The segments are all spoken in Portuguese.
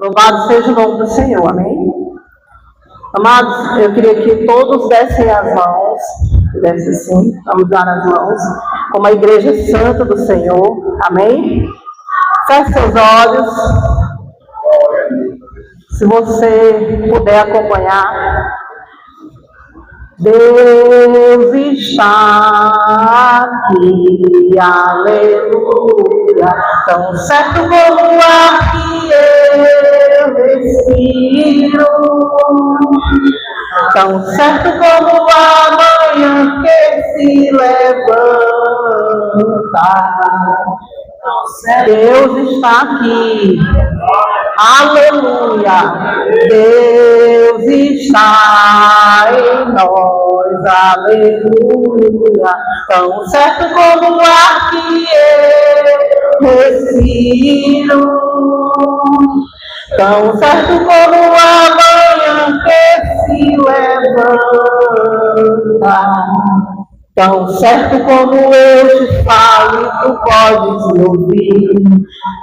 Louvado seja o nome do Senhor, amém? Amados, eu queria que todos dessem as mãos, dessem assim, vamos dar as mãos, como a Igreja Santa do Senhor, amém? Feche seus olhos, se você puder acompanhar. Deus está aqui, aleluia, tão certo como o ar que eu respiro, tão certo como a manhã que se levanta. Deus está aqui, aleluia, Deus está em nós, aleluia, tão certo como o ar que eu respiro, tão certo como a manhã que se levanta, tão certo como eu te falo e tu podes me ouvir.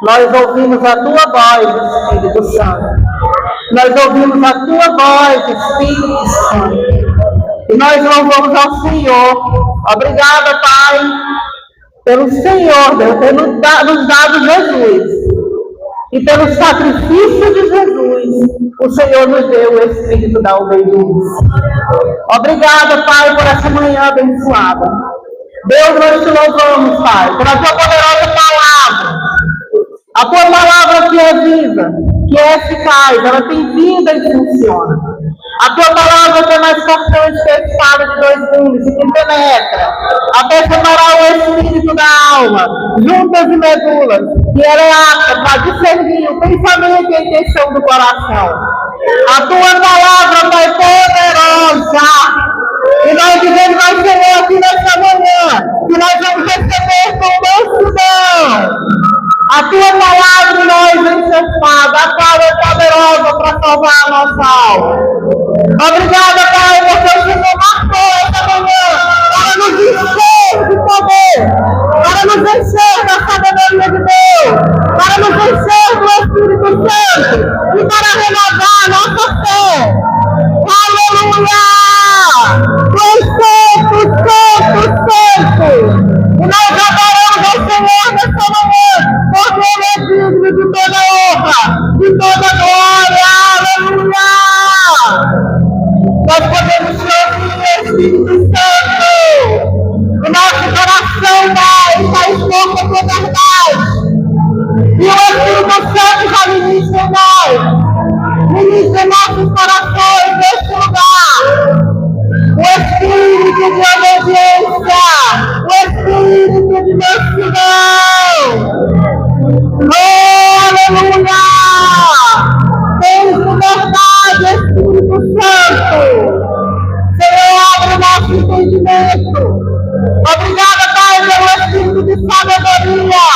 Nós ouvimos a tua voz, Espírito Santo. Nós ouvimos a tua voz, Espírito Santo. E nós louvamos ao Senhor. Obrigada, Pai, pelo Senhor, Deus, ter nos dado Jesus. E pelo sacrifício de Jesus, o Senhor nos deu o Espírito da obediência. Obrigada, Pai, por essa manhã abençoada. Deus, nós te louvamos, Pai, pela tua poderosa palavra. A tua palavra que é viva, que é eficaz, ela tem vida e funciona. A tua palavra que é mais cortante que a espada de dois gumes e que penetra até separar o espírito da alma, juntas e medulas, e ela é apta para discernir o pensamento e a intenção do coração. A tua palavra, Pai, poderosa. E nós dizemos ao Senhor aqui nesta manhã que nós vamos receber com mansidão a tua palavra, nós enxergada, a qual é poderosa para salvar a nossa alma. Obrigada, Pai, porque o Senhor marcou esta manhã para nos encher de poder, para nos encher da sabedoria de Deus, para nos encher do Espírito Santo e para renovar a nossa fé. Aleluia! Santo, Santo, Santo! E nós adoramos ao Senhor nesta manhã, porque Ele é digno de toda honra, de toda glória. Aleluia! Nós podemos te ouvir, Espírito Santo. O nosso coração, Pai, está exposto à tua verdade. E o Espírito Santo já ministra em nós. Ministra em nossos corações neste lugar. O Espírito de obediência. O Espírito de mansidão. Aleluia! Tens liberdade, Espírito Santo. Senhor, abre o nosso entendimento. Obrigada, Pai, pelo Espírito de sabedoria,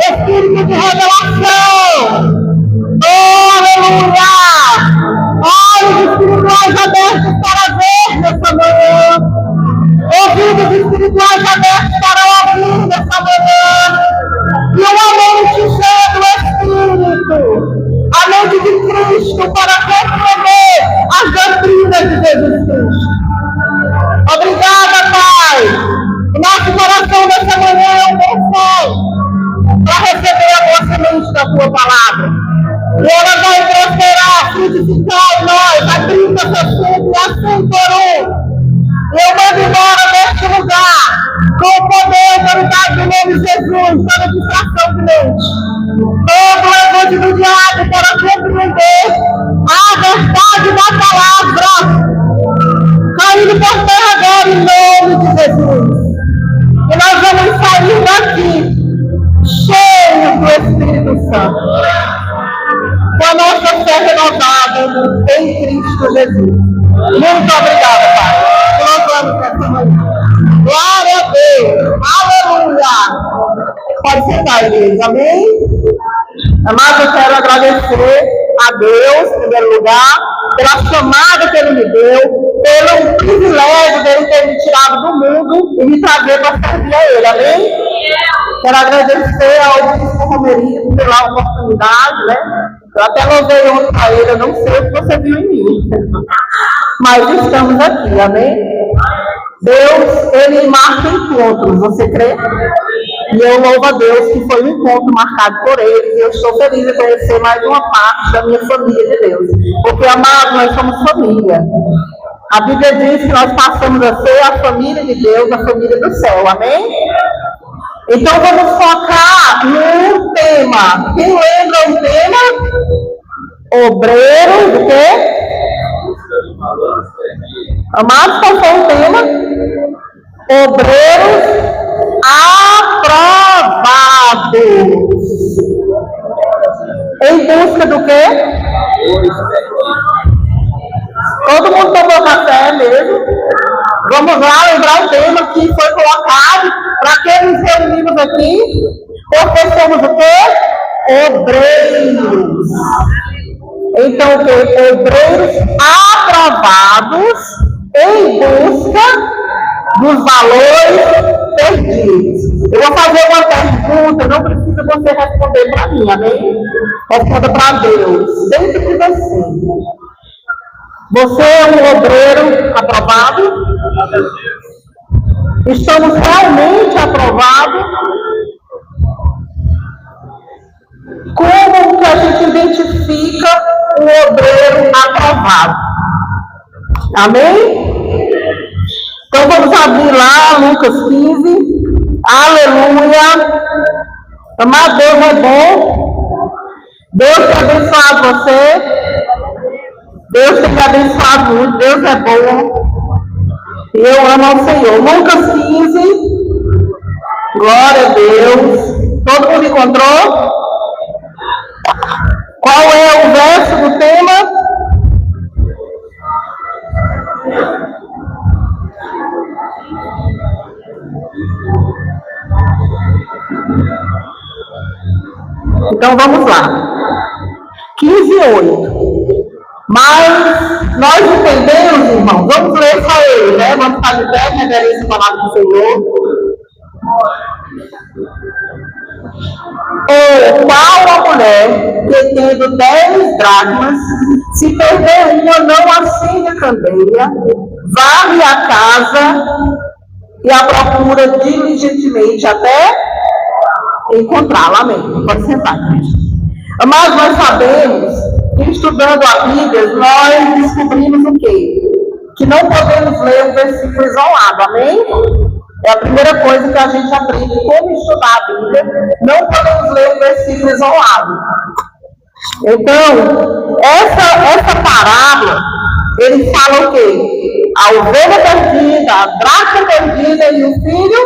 Espírito de revelação. Aleluia! Olhos espirituais abertos para ver nessa manhã. Ouvidos espirituais abertos para ouvir nessa manhã. E uma mente cheia do Espírito. A mente de Cristo para compreender as doutrinas de Jesus Cristo. Obrigada, Pai. Nosso coração nessa manhã é um bom sol para receber a boa semente da tua palavra. E ela vai prosperar, frutificar em nós, a 30, 60 e a 100 por um. Eu mando embora deste lugar, com o poder e autoridade do nome de Jesus, toda distração de mente. Todo levante do diabo para compreender a verdade da palavra. Caindo por terra agora em nome de Jesus. E nós vamos sair daqui cheios do Espírito Santo. Com a nossa fé renovada em Cristo Jesus. Muito obrigada, Pai. Nós vamos essa manhã. Glória a Deus. Aleluia. Pode sentar, igreja. Amém? Amados, eu quero agradecer a Deus, em primeiro lugar, pela chamada que Ele me deu, pelo privilégio dele ter me tirado do mundo e me trazer para servir a Ele. Amém? Quero agradecer ao Bispo Romerido pela oportunidade, né? Eu até louvei ontem para ele, eu não sei o que você viu em mim. Mas estamos aqui, amém? Deus, ele marca encontros, você crê? E eu louvo a Deus que foi um encontro marcado por ele. E eu estou feliz de conhecer mais uma parte da minha família de Deus. Porque, amados, nós somos família. A Bíblia diz que nós passamos a ser a família de Deus, a família do céu, amém? Então vamos focar no tema. Quem lembra o tema? Obreiro do quê? Amados, qual foi o tema? Obreiros aprovados. Em busca do quê? Todo mundo tomou café mesmo? Vamos lá lembrar o tema que foi colocado para que nos reunimos aqui, porque somos o quê? Obreiros. Então, o quê? Obreiros aprovados em busca dos valores perdidos. Eu vou fazer uma pergunta, não precisa você responder para mim, amém? Responda para Deus, dentro de você. Você é um obreiro aprovado? Estamos realmente aprovados? Como que a gente identifica um obreiro aprovado? Amém? Então vamos abrir lá Lucas 15. Aleluia. Amado, Deus é bom. Deus tem abençoado você. Deus tem te abençoado muito. Deus é bom. E eu amo ao Senhor. Lucas 15. Glória a Deus. Todo mundo encontrou? Qual é o verso do tema? Então vamos lá. 15:8. Mas nós entendemos, irmão, vamos ler só ele, né? Vamos ficar de pé, reverência a palavra do Senhor. Ou qual a mulher que tendo 10 dracmas, se perder uma, não acende a candeia, varre a casa e a procura diligentemente até encontrá-la. Amém. Pode sentar, Cristo. Mas nós sabemos que estudando a Bíblia, nós descobrimos o quê? Que não podemos ler um versículo isolado, amém? É a primeira coisa que a gente aprende como estudar a Bíblia. Não podemos ler um versículo isolado. Então, essa parábola, ele fala o quê? A ovelha perdida, a dracma perdida e o filho.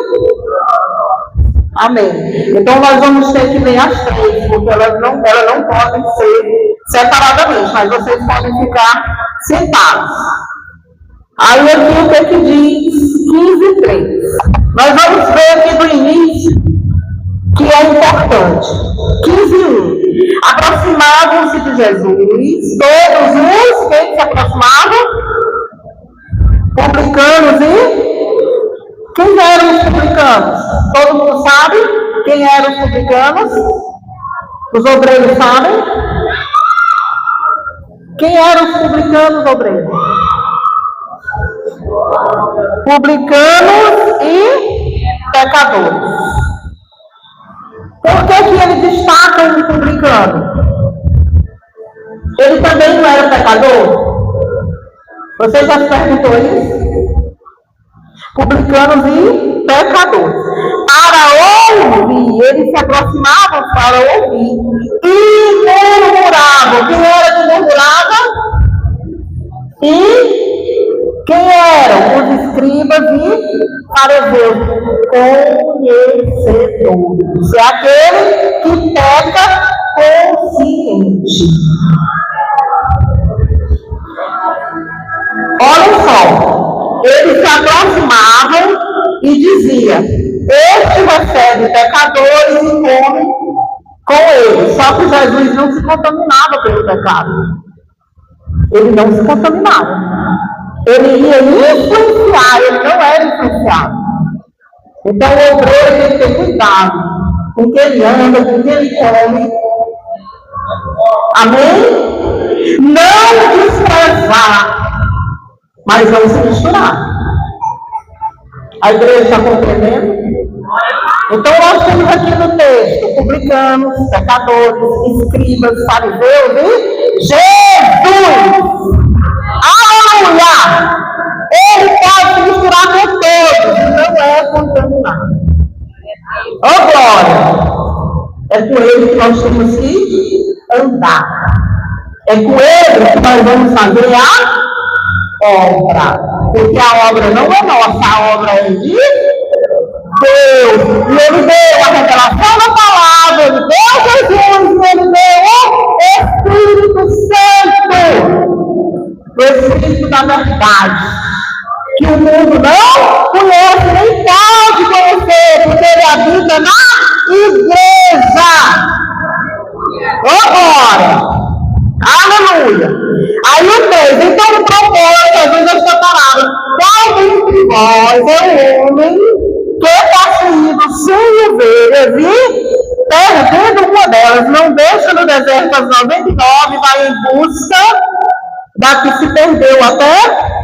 Amém. Então nós vamos ter que ler as três, porque elas não podem ser separadamente, mas vocês podem ficar sentados. Aí aqui o que diz 15:3. Nós vamos ver aqui do início, que é importante. 15:1. Aproximavam-se de Jesus todos os que se aproximavam, publicanos e... Quem eram os publicanos? Todo mundo sabe quem eram os publicanos? Os obreiros sabem? Quem eram os publicanos obreiros? Publicanos e pecadores. Por que ele destaca um publicano? Ele também não era pecador? Você já se perguntou isso? Publicanos e pecadores. Para ouvir, eles se aproximavam para ouvir e murmuravam. Quem era que murmurava? E quem eram? Os escribas e fariseus. Conhecedores. É aquele que peca consciente. Olha só. Eles se aproximavam e diziam: este recebe pecadores e come com eles. Só que Jesus não se contaminava pelo pecado. Ele não se contaminava. Ele ia influenciar, ele não era influenciado. Então o obreiro tem que ter cuidado com quem ele anda, com quem ele come. Amém? Não desprezar, mas não se misturar. A igreja está compreendendo? Então nós temos aqui no texto publicanos, pecadores, escribas, fariseus e Jesus. Aleluia! Ele pode se misturar com todos, não é contaminado. Oh glória! É com ele que nós temos que andar. É com ele que nós vamos fazer a obra. Porque a obra não é nossa, a obra é de Deus. E ele deu a revelação da palavra, ele deu Jesus, e ele deu o Espírito Santo. O Espírito da verdade. Que o mundo não conhece, nem pode conhecer, porque ele habita na igreja. Oh, glória! Aleluia! Aí o 3, então o propósito, às vezes essa palavra, qual dentre vós é o homem que possuído sem ovelhas e perdendo uma delas, não deixa no deserto as 99 e vai em busca da que se perdeu até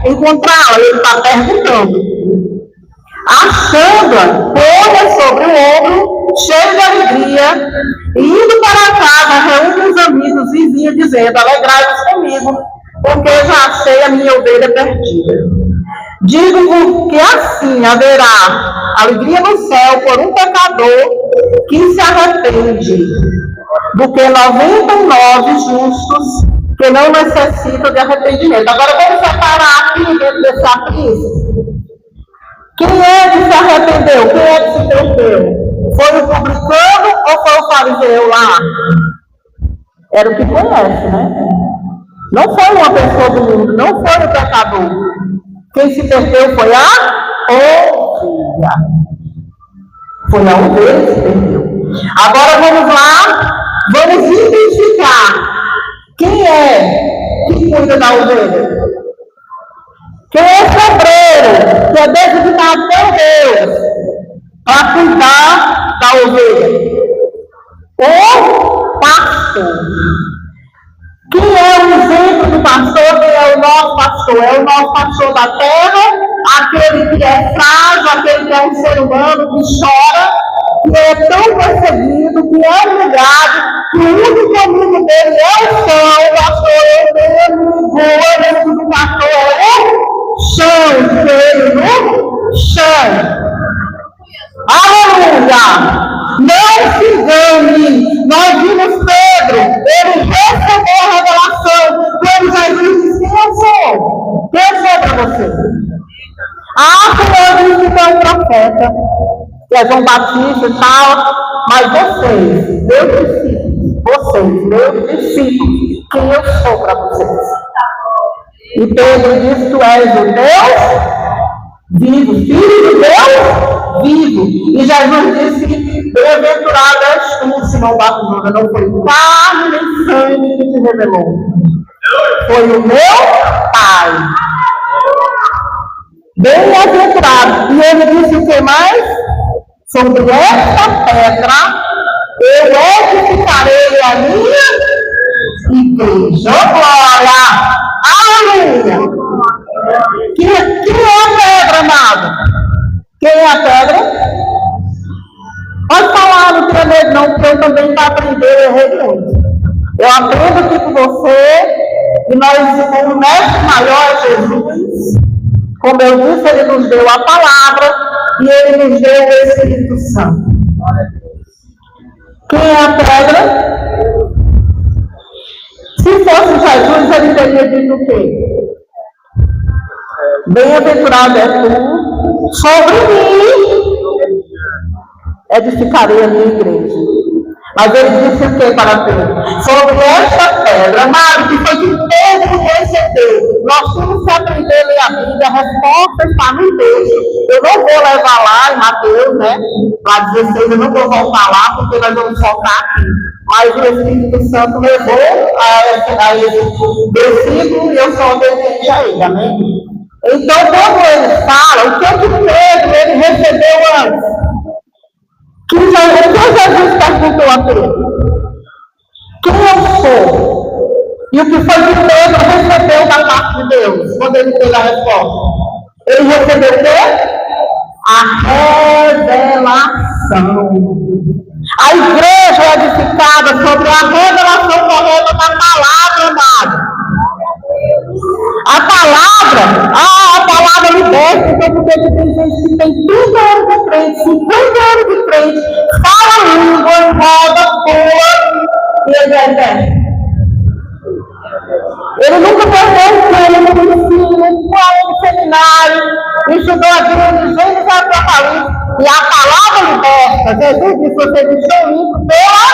encontrá-la. Ele está perguntando. Achando-a, põe sobre o ombro, cheio de alegria, e indo para casa, reúne os amigos vizinhos, dizendo: alegrai-vos comigo, porque já achei a minha ovelha perdida. Digo-vos que assim haverá alegria no céu por um pecador que se arrepende, do que 99 justos que não necessitam de arrependimento. Agora vamos separar aqui dentro desse aprisco. Quem é que se arrependeu? Quem é que se perdeu? Foi o publicano ou foi o fariseu lá? Era o que conhece, né? Não foi uma pessoa do mundo, não foi o pecador. Quem se perdeu foi a ovelha. Foi a ovelha que se perdeu. Agora vamos lá, vamos identificar quem é que cuida da ovelha. Quem é sobreiro, que é designado por Deus para cuidar da ovelha? O pastor. Quem é o exemplo do pastor? Quem é o nosso pastor? É o nosso pastor da terra, aquele que é frágil, aquele que é um ser humano que chora, que é tão perseguido, que é humilhado, que o único caminho dele é o céu. O pastor é o mesmo, o pastor é o chão, joelho no chão. Aleluia! Não se engane. Nós vimos Pedro, ele recebeu a revelação. Quando Jesus disse: quem eu sou? Quem eu sou para você? Senhor, disse que é um profeta, que é João Batista e tal, mas vocês, meus discípulos, quem eu sou para vocês? E Pedro disse: tu és o Deus vivo, filho de Deus vivo. E Jesus disse: bem-aventurado és tu, Simão Barjona, não foi carne nem sangue que te revelou, foi o meu Pai. Bem-aventurado. E ele disse o que mais? Sobre esta pedra eu edificarei a minha igreja. Glória! Aleluia! Quem é a pedra, amado? Quem é a pedra? Pode falar, não tenha medo não, porque eu também para aprender, eu errei muito. Eu aprendo aqui com você, e nós, o mestre maior é Jesus. Como eu disse, ele nos deu a palavra, e ele nos deu o Espírito Santo. Quem é a pedra? Se fosse Jesus, ele teria dito o quê? Bem-aventurado é tu, sobre mim edificarei a minha igreja. Mas ele disse o que para Pedro? Sobre esta pedra, amado, que foi que Pedro recebeu. Nós temos que aprender a ler a Bíblia, a resposta está no texto. Eu não vou levar lá em Mateus, né? Lá 16, eu não vou voltar lá, porque nós vamos focar aqui. Mas o Espírito Santo levou a esse versículo e eu sou obediente a ele, amém? Então, quando ele fala, o que Pedro ele recebeu antes? O que Jesus perguntou a Pedro? Quem eu sou? E o que foi que Pedro recebeu da parte de Deus, quando ele fez a resposta? Ele recebeu o quê? A revelação. A igreja é edificada sobre a revelação correta da palavra, amado. A palavra liberta, então porque tem gente que tem 30 anos de crente, 50 anos de crente, fala língua, roda, pula, e ele é eterno. Ele nunca perdeu o tempo no ensino, no seminário, estudou a Bíblia, Gênesis e Apocalipse, e a palavra liberta. Jesus disse: vocês estão limpos pela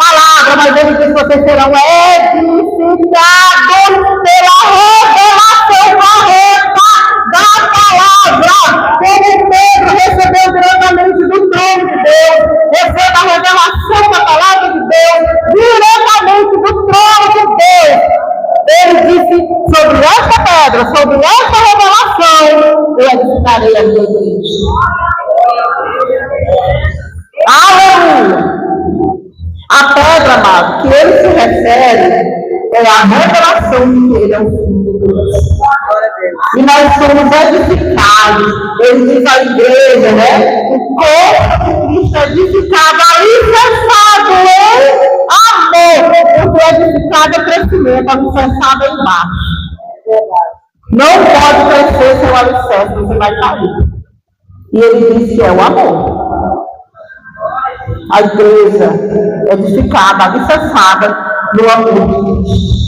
palavra, mas ele disse: vocês serão edificados pela revelação correta da palavra. Como Pedro recebeu diretamente do trono de Deus, recebe a revelação da palavra de Deus diretamente do trono de Deus. Ele disse: sobre esta pedra, sobre esta revelação, eu edificarei a minha igreja. Aleluia! A pedra, amado, que ele se refere é a revelação de que ele é o Filho de Deus. E nós somos edificados. Ele diz à igreja, né? O corpo de Cristo é edificado, alicerçado em amor. Porque edificado é crescimento, alicerçado é embaixo. Não pode crescer sem o alicerce, você vai cair. E ele diz que é o amor. A igreja edificada, alicerçada no amor de Cristo.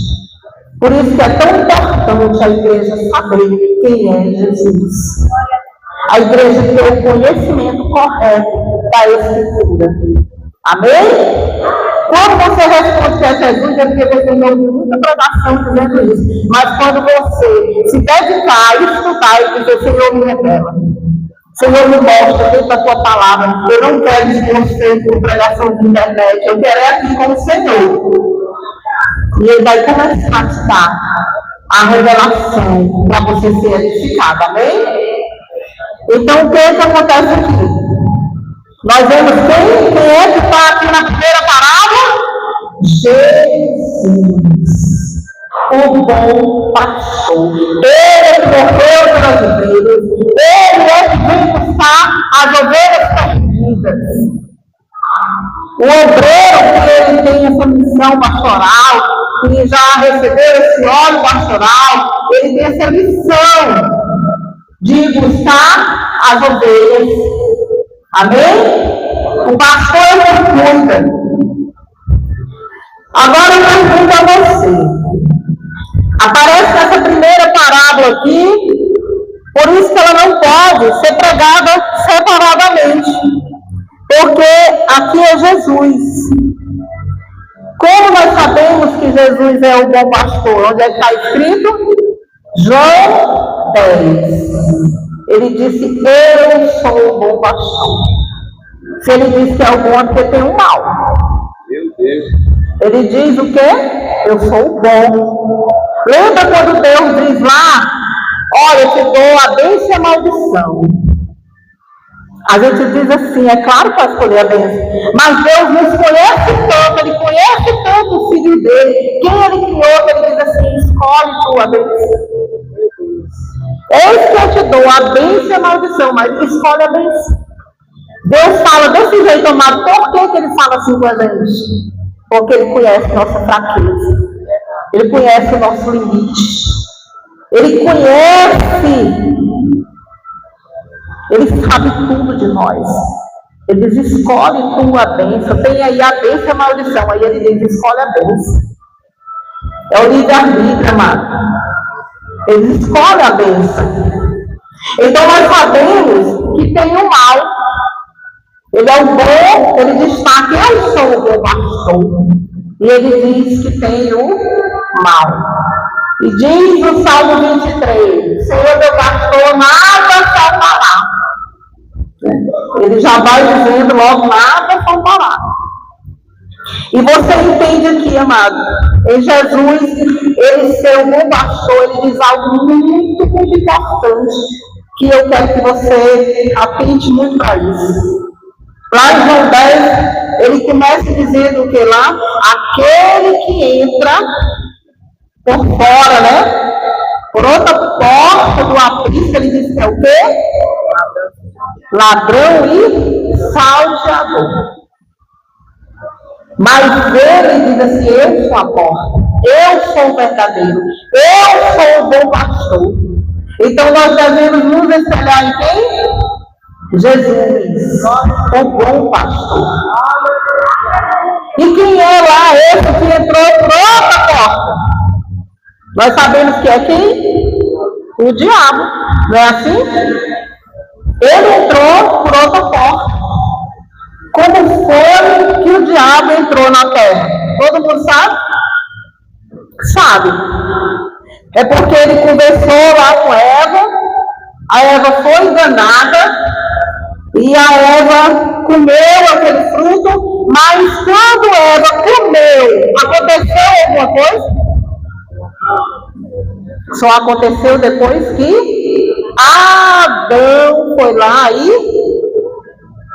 Por isso que é tão importante a igreja saber quem é Jesus. A igreja ter o conhecimento correto da Escritura. Amém? Quando você responde que é Jesus, é porque você não ouviu muita pregação dizendo isso. Mas quando você se dedicar a estudar e dizer: Senhor, me revela. Senhor, me mostra dentro da tua palavra. Eu não quero isso com você por pregação de internet. Eu quero é aqui com o Senhor. E ele vai começar a te dar a revelação para você ser edificado. Amém? Então, o que acontece aqui? Nós vemos quem é que está aqui na primeira parábola? Jesus, o bom pastor. Ele é que morreu pelas ovelhas. Ele é que vem buscar as ovelhas perdidas. O obreiro, que ele tem essa missão pastoral, que já recebeu esse óleo pastoral, ele tem essa missão de buscar as ovelhas. Amém? O pastor é que cuida. Agora eu pergunto a você. Aparece nessa primeira parábola aqui, por isso que ela não pode ser pregada separadamente. Porque aqui é Jesus. Como nós sabemos que Jesus é o bom pastor? Onde é que está escrito? João 10. Ele disse: eu sou o bom pastor. Se ele diz que é o bom, é porque tem um mal. Meu Deus. Ele diz o quê? Eu sou o bom. Lembra quando Deus diz lá: olha, eu te dou a bênção e a maldição. A gente diz assim, é claro para escolher a bênção, mas Deus nos conhece tanto, Ele conhece tanto o Filho dele, quem Ele criou, que Ele diz assim: escolhe tu a bênção. Eis que eu te dou a bênção e a maldição, mas escolhe a bênção. Deus fala desse jeito, amado. Por que Ele fala assim com a gente? Porque Ele conhece nossa fraqueza, Ele conhece o nosso limite, Ele conhece. Ele sabe tudo de nós. Ele diz: escolhe tu a bênção. Tem aí a bênção e a maldição. Aí ele diz: escolhe a bênção. É o livre-arbítrio, amado. Ele escolhe a bênção. Então nós sabemos que tem o mal. Ele é o bom, ele destaca: eu sou o bom pastor. E ele diz que tem o mal. E diz no Salmo 23: Senhor meu pastor, nada faltará. Ele já vai dizendo logo: nada faltará. E você entende aqui, amado, em Jesus, ele ser o bom pastor, ele diz algo muito, muito importante, que eu quero que você atente muito para isso. Lá em João 10, Ele começa dizendo o que lá? Aquele que entra por fora, né? Por outra porta do aprisco, ele diz que é o quê? Ladrão e salteador. Mas ele diz assim: eu sou a porta, eu sou o verdadeiro, eu sou o bom pastor. Então nós devemos nos espelhar em quem? Jesus, o bom pastor. E quem é lá esse que entrou por outra porta? Nós sabemos que é quem? O diabo, não é assim? Ele entrou por outra porta. Como foi que o diabo entrou na terra? Todo mundo sabe? Sabe. É porque ele conversou lá com Eva, a Eva foi enganada, e a Eva comeu aquele fruto, mas quando Eva comeu, aconteceu alguma coisa? Só aconteceu depois que Adão foi lá e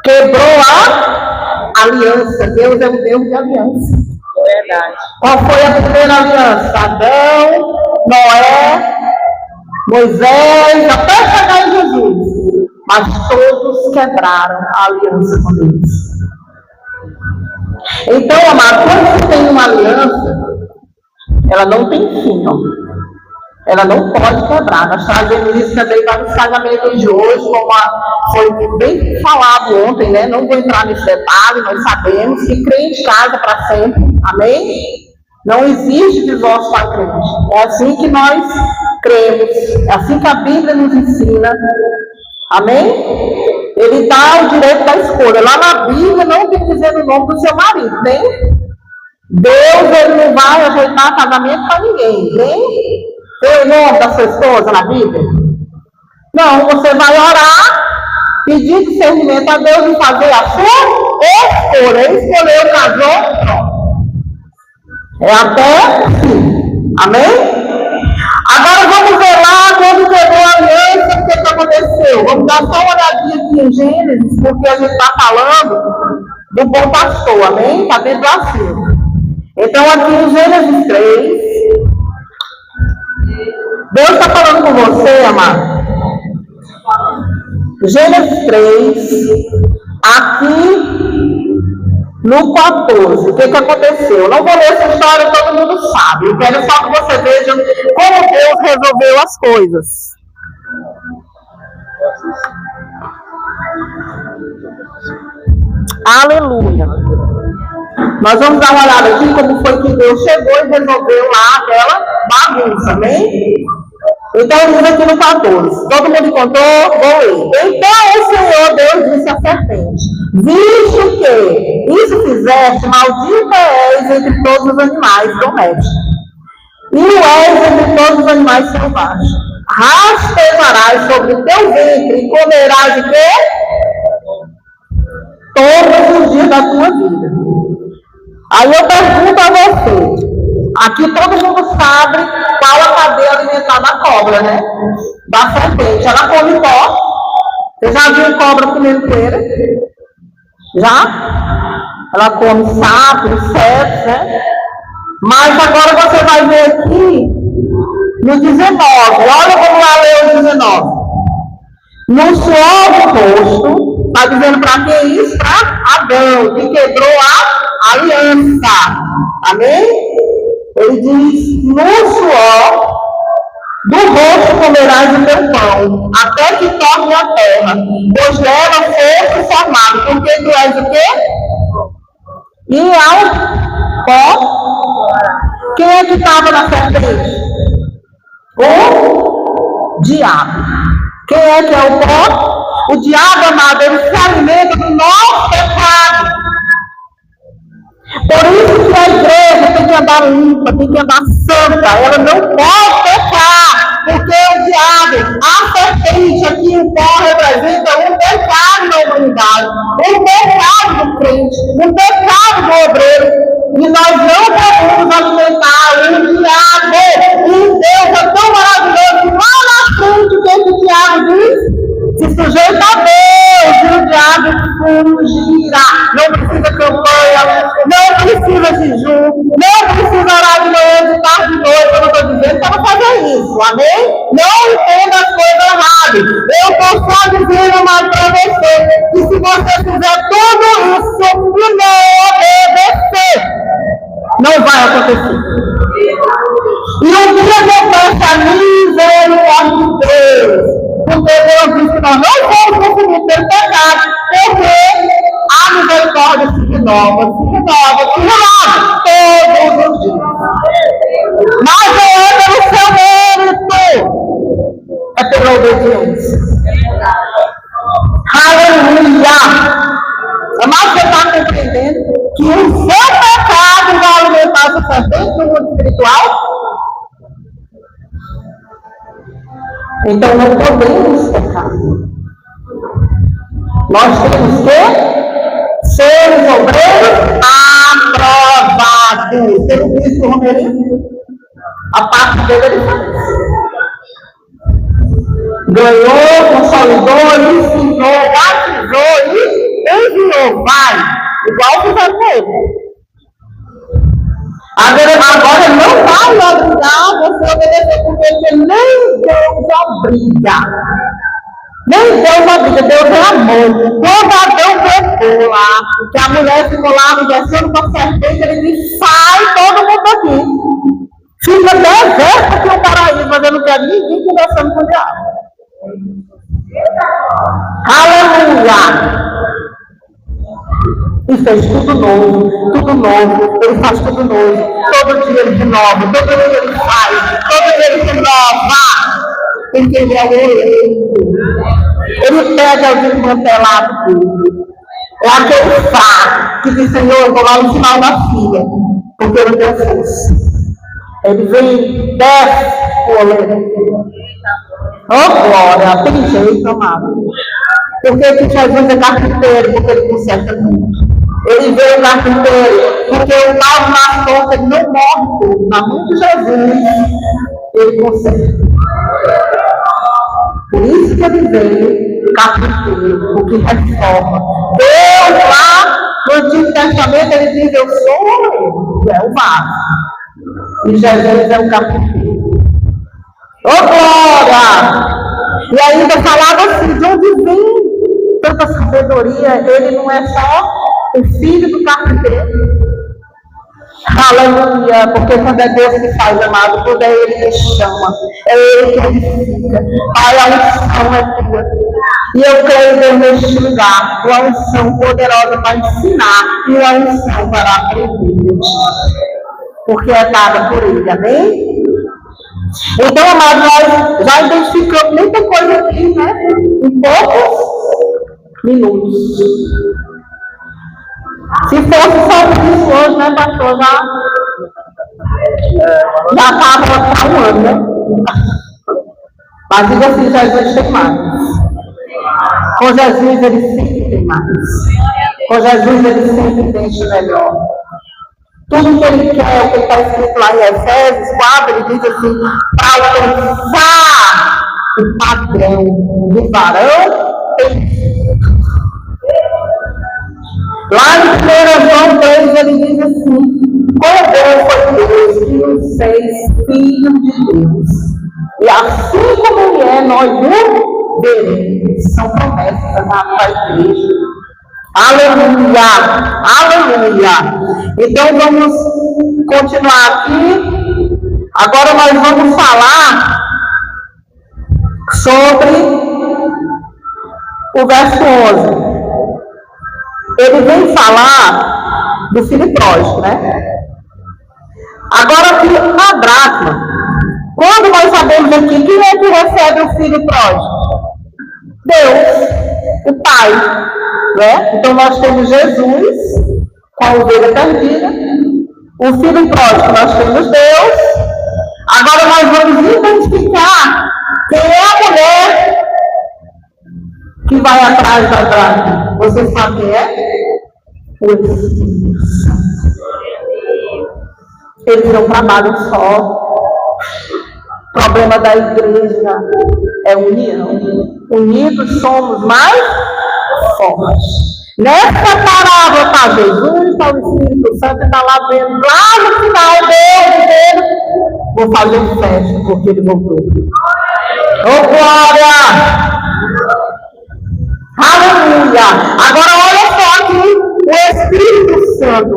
quebrou a aliança. Deus é um Deus de aliança. Verdade. Qual foi a primeira aliança? Adão, Noé, Moisés, até chegar em Jesus. Mas todos quebraram a aliança com Deus. Então, amado, quando você tem uma aliança, ela não tem fim, não. Ela não pode quebrar. Nós trazemos isso também para o sagramentos de hoje, como foi bem falado ontem, né? Não vou entrar nesse detalhe, nós sabemos que crente casa para sempre, amém? Não existe divórcio para crente. É assim que nós cremos, é assim que a Bíblia nos ensina, amém? Ele dá o direito da escolha. Lá na Bíblia não tem dizendo o nome do seu marido, tem? Deus, ele não vai ajeitar casamento para ninguém, tem? Tem o nome da sua esposa na Bíblia? Não, você vai orar, pedir discernimento a Deus e fazer a sua escolha. Ele escolheu, casou, pronto. É até sim. Amém? Agora vamos ver lá quando quebrou a aliança, o que aconteceu. Vamos dar só uma olhadinha aqui em Gênesis, porque a gente está falando do bom pastor, amém? Está dentro do assunto. Então aqui em Gênesis 3, Deus está falando com você, amado. Gênesis 3, aqui no 14, o que aconteceu? Eu não vou ler essa história, todo mundo sabe. Eu quero só que você veja como Deus resolveu as coisas. Aleluia. Nós vamos dar uma olhada aqui como foi que Deus chegou e resolveu lá aquela bagunça, amém? Então, diz aqui no 14. Todo mundo encontrou? Vou ler. Então o Senhor Deus disse à serpente: visto que isso fizeste, maldita és entre todos os animais domésticos, e o és entre todos os animais selvagens. Rastejarás sobre o teu ventre e comerás o quê? Todos os dias da tua vida. Aí eu pergunto a você, aqui todo mundo sabe qual a cadeia alimentar da cobra, né? Da serpente. Ela come pó. Você já viu cobra comendo poeira? Já? Ela come sapo, insetos, né? Mas agora você vai ver aqui no 19. Olha, vamos lá ler o 19. No suor do rosto, está dizendo para quem isso? Para Adão, que quebrou a aliança. Amém? Ele diz: no suor do rosto comerás o teu pão, até que torne a terra, pois leva força formado, porque tu és o quê? E ao pó. Quem é que estava na serpente? O diabo. Quem é que é o pó? O diabo, amado, ele se alimenta do nosso pecado. Por isso que a igreja tem que andar limpa, tem que andar santa, ela não pode pecar, porque o diabo, a serpente aqui, o pó representa um pecado na humanidade, um pecado do crente, um pecado do obreiro, e nós não podemos alimentar o diabo. E Deus é tão maravilhoso que lá na frente, o que o diabo diz? Se sujeita a Deus, e o diabo fugirá. Não precisa campanha, isso, amém? Não entenda as coisas erradas. Eu estou só dizendo mais para você que se você fizer tudo isso e não obedecer, não vai acontecer. E um dia depois a misericórdia de Deus, porque Deus diz que nós não vamos confundir pelo pecado, porque a misericórdia se renova todos os dias. Mas não é pelo seu mérito, é pela obediência. Aleluia! Mas você está compreendendo que o seu pecado vai alimentar o sustento do mundo espiritual? Então não podemos pecar. Nós temos que ser os obreiros aprovados. Pelo Cristo Romerinho, a parte dele ele faz. Ganhou, consolidou, ensinou, batizou e enviou. Vai, igual fizeram com ele. Agora não vai obrigar você a obedecer, porque nem Deus obriga. Nem Deus obriga, Deus é amor. Quando Deus pegou lá, que a mulher ficou lá obedecendo com a serpente, ele disse: sai todo mundo aqui. Fica deserto aqui o paraíso, mas eu não quero ninguém conversando com o diabo. Aleluia! E fez tudo novo, ele faz tudo novo, todo dia ele renova, todo dia ele faz, todo dia ele renova, porque ele é o eleito. Ele pega os desmantelados tudo. É aquele fraco que diz: Senhor, eu vou lá no final da filha, porque eu não tenho força. Ele vem, desce o oleiro. Oh, glória, tem jeito, amado. Porque que Jesus é carpinteiro, porque ele conserta tudo. Ele veio carpinteiro, porque o mal na força, ele não morre tudo. Na mão de Jesus, ele conserta. Por isso que ele veio carpinteiro, porque reforma. Deus lá no Antigo Testamento, ele diz: eu sou é o vaso. E Jesus é o carpinteiro. Ô, glória! E ainda falava assim: de onde vem tanta sabedoria? Ele não é só o filho do carpinteiro. Aleluia! Porque quando é Deus que faz, amado, quando é Ele que chama, é Ele que edifica. Pai, a unção é tua. E eu creio, Deus, neste lugar, uma unção poderosa para ensinar e uma unção para aprender. Porque é dada por Ele, amém? Então, amado, nós já identificamos muita coisa aqui, né? Em poucos minutos. Se fosse só isso hoje, né, pastor? Já estava há um ano, né? Mas diga assim: Jesus tem mais. Com Jesus ele sempre tem mais. Com Jesus ele sempre tem o melhor. Tudo que ele quer, o que está escrito lá em Efésios 4, ele diz assim: para alcançar o padrão do varão perfeito. Lá em 1 João 3, ele diz assim: como foi Deus que nos fez filhos de Deus. E assim como ele é, nós o veremos. São promessas da igreja. Aleluia! Aleluia! Então vamos continuar aqui. Agora nós vamos falar sobre o verso 11. Ele vem falar do filho pródigo, né? Agora aqui na dracma. Quando nós sabemos aqui, quem é que recebe o filho pródigo? Deus, o Pai, né? Então nós temos Jesus, com a ovelha perdida, o filho pródigo, nós temos Deus. Agora nós vamos identificar quem é a mulher que vai atrás da dracma. Você sabe quem é? O Espírito Santo. Eles não trabalham só. O problema da igreja é união. Unidos somos mais fortes. Nessa parábola está Jesus, está o Espírito Santo, está lá vendo, lá no final dele, Vou fazer festa porque ele voltou. Oh, glória! Aleluia! Agora olha só aqui o Espírito Santo,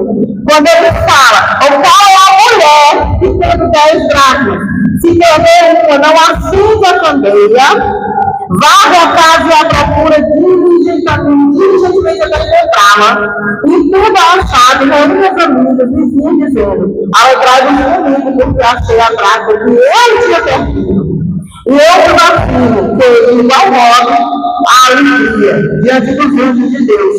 quando ele fala, o qual é a mulher que teve 10 dracmas, se perder uma, não acende a candeia, varre a casa e a procura diligentemente até encontrá-la, e tudo achado, reúne as amigas, vizinhos, dizendo, alegrai-vos comigo, porque achei a dracma que ele tinha perdido. E eu vos afirmo que, de igual modo, a alegria diante dos anjos de Deus,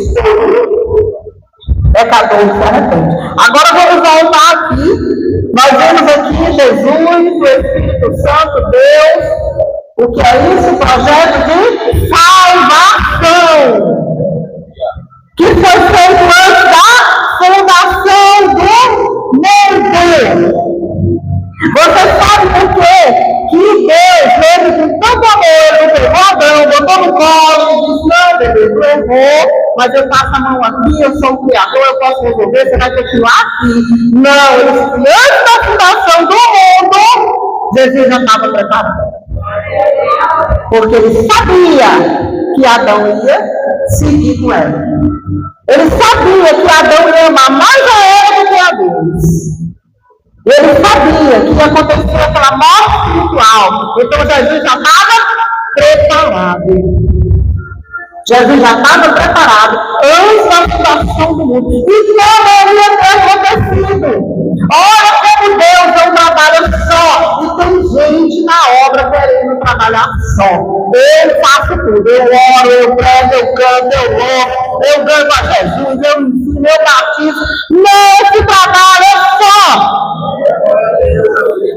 pecador se arrepende. Agora vamos voltar aqui. Nós vemos aqui Jesus, o Espírito Santo, Deus. O que é isso? Projeto de salvação. Que foi feito antes da fundação do mundo. Você sabe por quê? Que Deus, ele com tanto amor, ele pegou Adão, botou no colo e disse, não, bebê, eu vou, mas eu passo a mão aqui, eu sou o criador, eu posso resolver, você vai continuar aqui. Não, ele disse, antes da fundação do mundo, Jesus já estava preparado. Porque ele sabia que Adão ia seguir com ela. Ele sabia que Adão ia amar mais a ela do que a Deus. Ele sabia que ia acontecer aquela morte espiritual. Então Jesus já estava preparado. Jesus já estava preparado antes da fundação do mundo. E não ia ter acontecido. Olha como Deus não trabalha só. E tem gente na obra querendo trabalhar só. Eu faço tudo. Eu oro, eu prego, eu canto, eu louvo, eu ganho a Jesus, eu ensino, eu batizo. Não se trabalha só.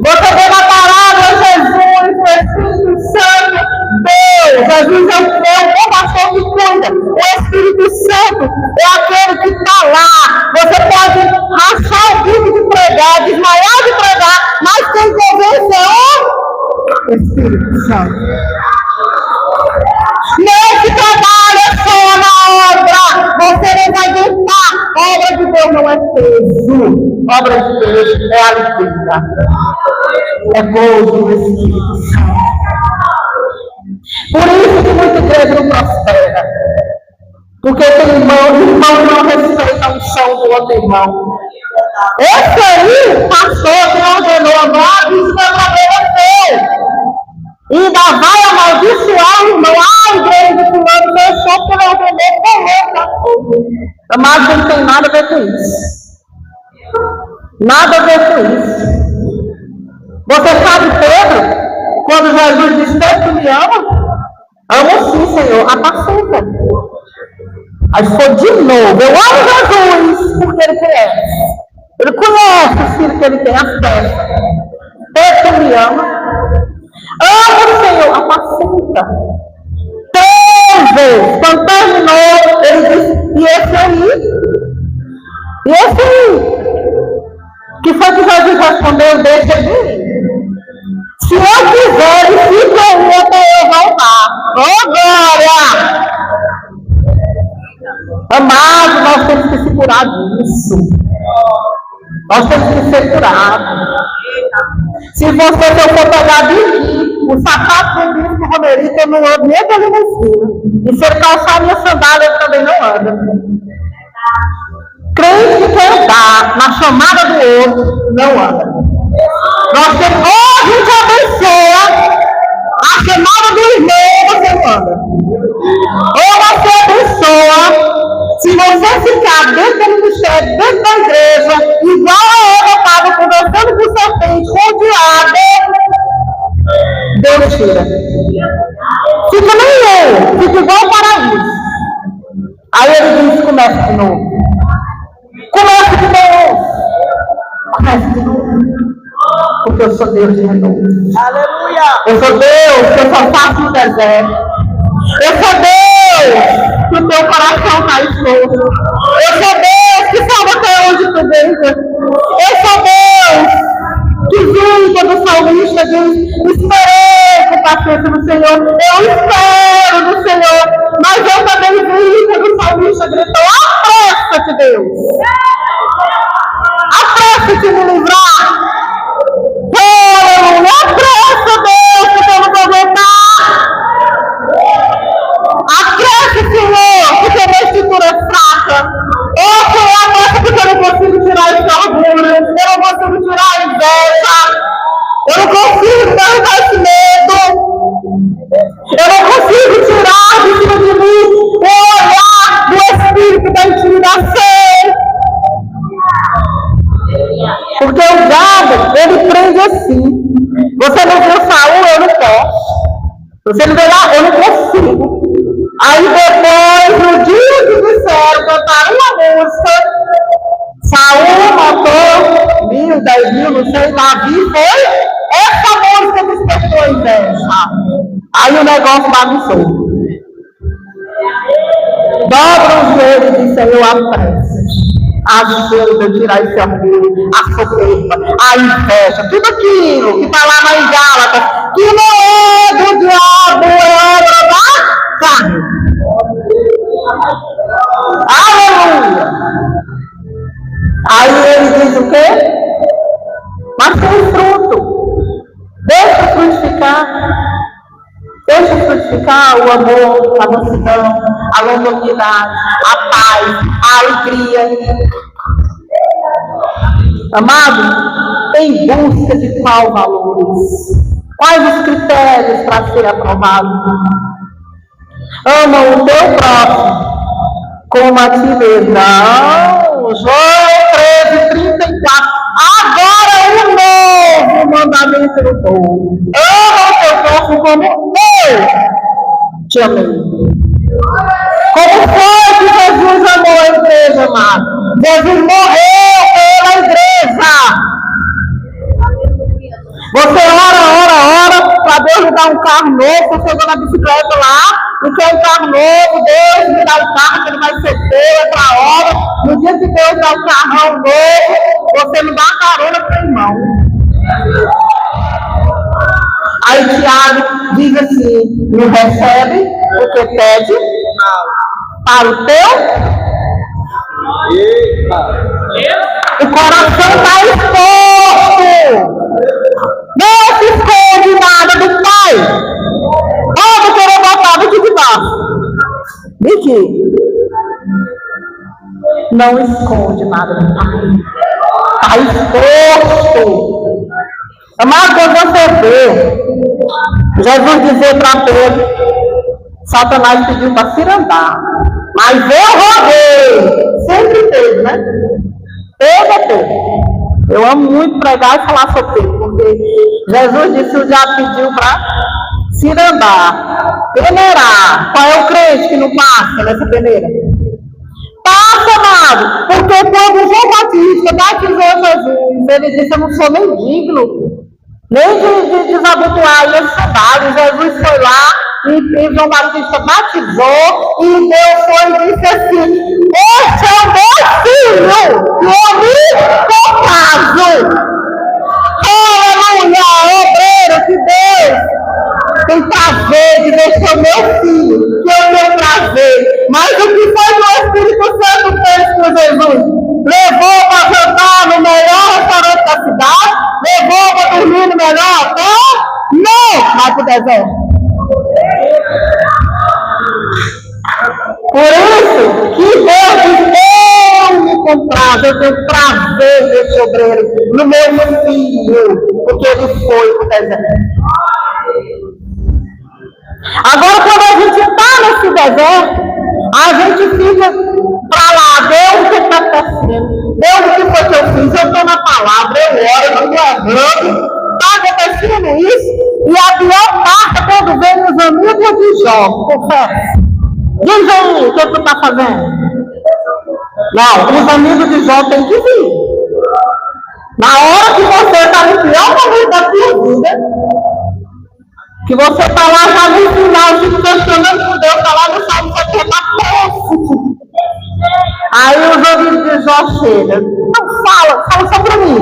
Você vê na palavra Jesus, o Espírito Santo, Deus. Jesus é o pastor que cuida. O Espírito Santo é aquele que está lá. Você pode rachar o bico de pregar, desmaiar de pregar, mas quem convence é o Espírito Santo. Não se trabalha só na obra. Você não vai aguentar. A obra de Deus não é peso. A obra de Deus é alegria. É gozo do Espírito Santo. Por isso que muita igreja não prospera. Porque tem irmão não respeita o chão do outro irmão. Esse aí, pastor que ordenou a nós, isso não é problema seu. E ainda vai amaldiçoar o irmão. A igreja de fulano fechou porque não ordenou correr. Mas não tem nada a ver com isso. Nada a ver com isso. Você sabe, Pedro, quando Jesus disse, Deus, tu me ama? Amo sim, Senhor, apacenta. Aí foi de novo, eu amo Jesus, porque ele conhece. Ele conhece o filho que ele tem, as festas. Deus, tu me ama? Amo, Senhor, apacenta. 3 vezes. Quando terminou, ele disse, e esse aí? E esse aí? Que foi que Jesus respondeu, deixa de ir. Se eu quiser, ele fica aí até eu voltar. Oh, glória! Amado, nós temos que se curar disso. Nós temos que ser curados. Se você for pegar de mim, o sapato do bispo do Romerito, eu não ando nem pelo vestido. E se ele calçar minha sandália, ele também não anda. Crente que quer dar na chamada do outro, não anda. Nós temos, a gente abençoa a chamada do irmão, você não anda. Ou você abençoa, se você ficar dentro do ministério, dentro da igreja, igual a Eva estava conversando com o serpente, com o diabo, Deus tira. Fica nem eu, fica igual o paraíso. Aí ele diz, começa de novo. Começa de novo. Começa de novo. Porque eu sou Deus de renovo. Aleluia! Eu sou Deus que eu só faço no deserto. Eu sou Deus que o teu coração está exposto. Eu sou Deus que salva até onde tu deixa. Eu sou Deus que vive quando o salmista diz, esperei com paciência no Senhor. Eu espero no Senhor. Mas eu também vi quando o salmista gritou, apressa-te, Deus. Apressa-te me livrar. não consigo dar mais medo. Eu não consigo tirar de cima de mim o olhar do espírito da intimidação. Porque o diabo, ele prende assim. Você não viu Saul, eu não posso. Você não vê lá, eu não consigo. Aí depois, no dia que disseram, cantaram uma música, Saul matou 1.000, 10.000, não sei, Davi foi. Essa música despertou a inveja. Aí o negócio bagunçou. Dobra os joelhos e diz, Senhor, apressa. Ajuda a tirar esse orgulho, a soberba, a inveja, tudo aquilo que está lá na Gálatas, que não é do diabo, é obra da carne. Aleluia! Aí ele diz o quê? Mas tem fruto. Deixa frutificar. Deixa frutificar o amor, a mansidão, a longanimidade, a paz, a alegria. Amado, em busca de quais valores? Quais os critérios para ser aprovado? Ama o teu próximo como a ti mesmo. Não, João 13:34. Agora um novo mandamento eu dou. Ama o teu próximo como eu te amei. Como foi que Jesus amou a igreja, amado? Jesus morreu pela igreja. Você ora, para Deus me dar um carro novo, você chegou na bicicleta lá, e quer um carro novo, Deus me dá um carro que ele vai ser teu, é para a obra. No dia que Deus dá um carrão novo, você me dá uma carona para o irmão. Aí Tiago diz assim, não recebe o que pede para o teu. O coração está exposto. Não se esconde nada do Pai. Vou querer botar aqui debaixo. Aqui. Não esconde nada do Pai. Está exposto. Amado, quando você vê Jesus dizer para Pedro, Satanás pediu para se andar, mas eu roguei. Sempre teve, né? Teve. Eu amo muito pregar e falar sobre Pedro, porque Jesus disse que o diabo pediu para se andar, peneirar. Qual é o crente que não passa nessa peneira? Passa, amado, porque quando João Batista batizou Jesus, ele disse, eu não sou nem digno, nem de desabotoar as sandálias. Jesus foi lá e João Batista batizou e Deus foi e disse assim, este é o meu filho, que eu me comprazo. Aleluia, obreiro de Deus, tem prazer de deixar o meu filho, que é o meu prazer. Mas o que foi que o Espírito Santo fez com Jesus? Levou para jantar no melhor restaurante da cidade? Levou para dormir no melhor hotel? Não! Vai para o deserto. Por isso que Deus diz, eu me comprazo, eu tenho prazer desse obreiro, no meu filho, porque ele foi para o deserto. Agora, quando a gente está nesse deserto, a gente fica para lá, Deus, o que está acontecendo? Deus, o que foi que eu fiz? Eu estou na palavra, eu oro, eu estou errando, está acontecendo isso? E a pior parte é quando vem os amigos de Jó, confesso. Diz aí, o que tu está fazendo? Não, os amigos de Jó têm que vir. Na hora que você está no pior momento da sua vida, que você está lá já no final, se questionando com Deus, está lá no salmo, você está péssimo. Aí os ouvidos de Jó chegam. Não, fala só para mim.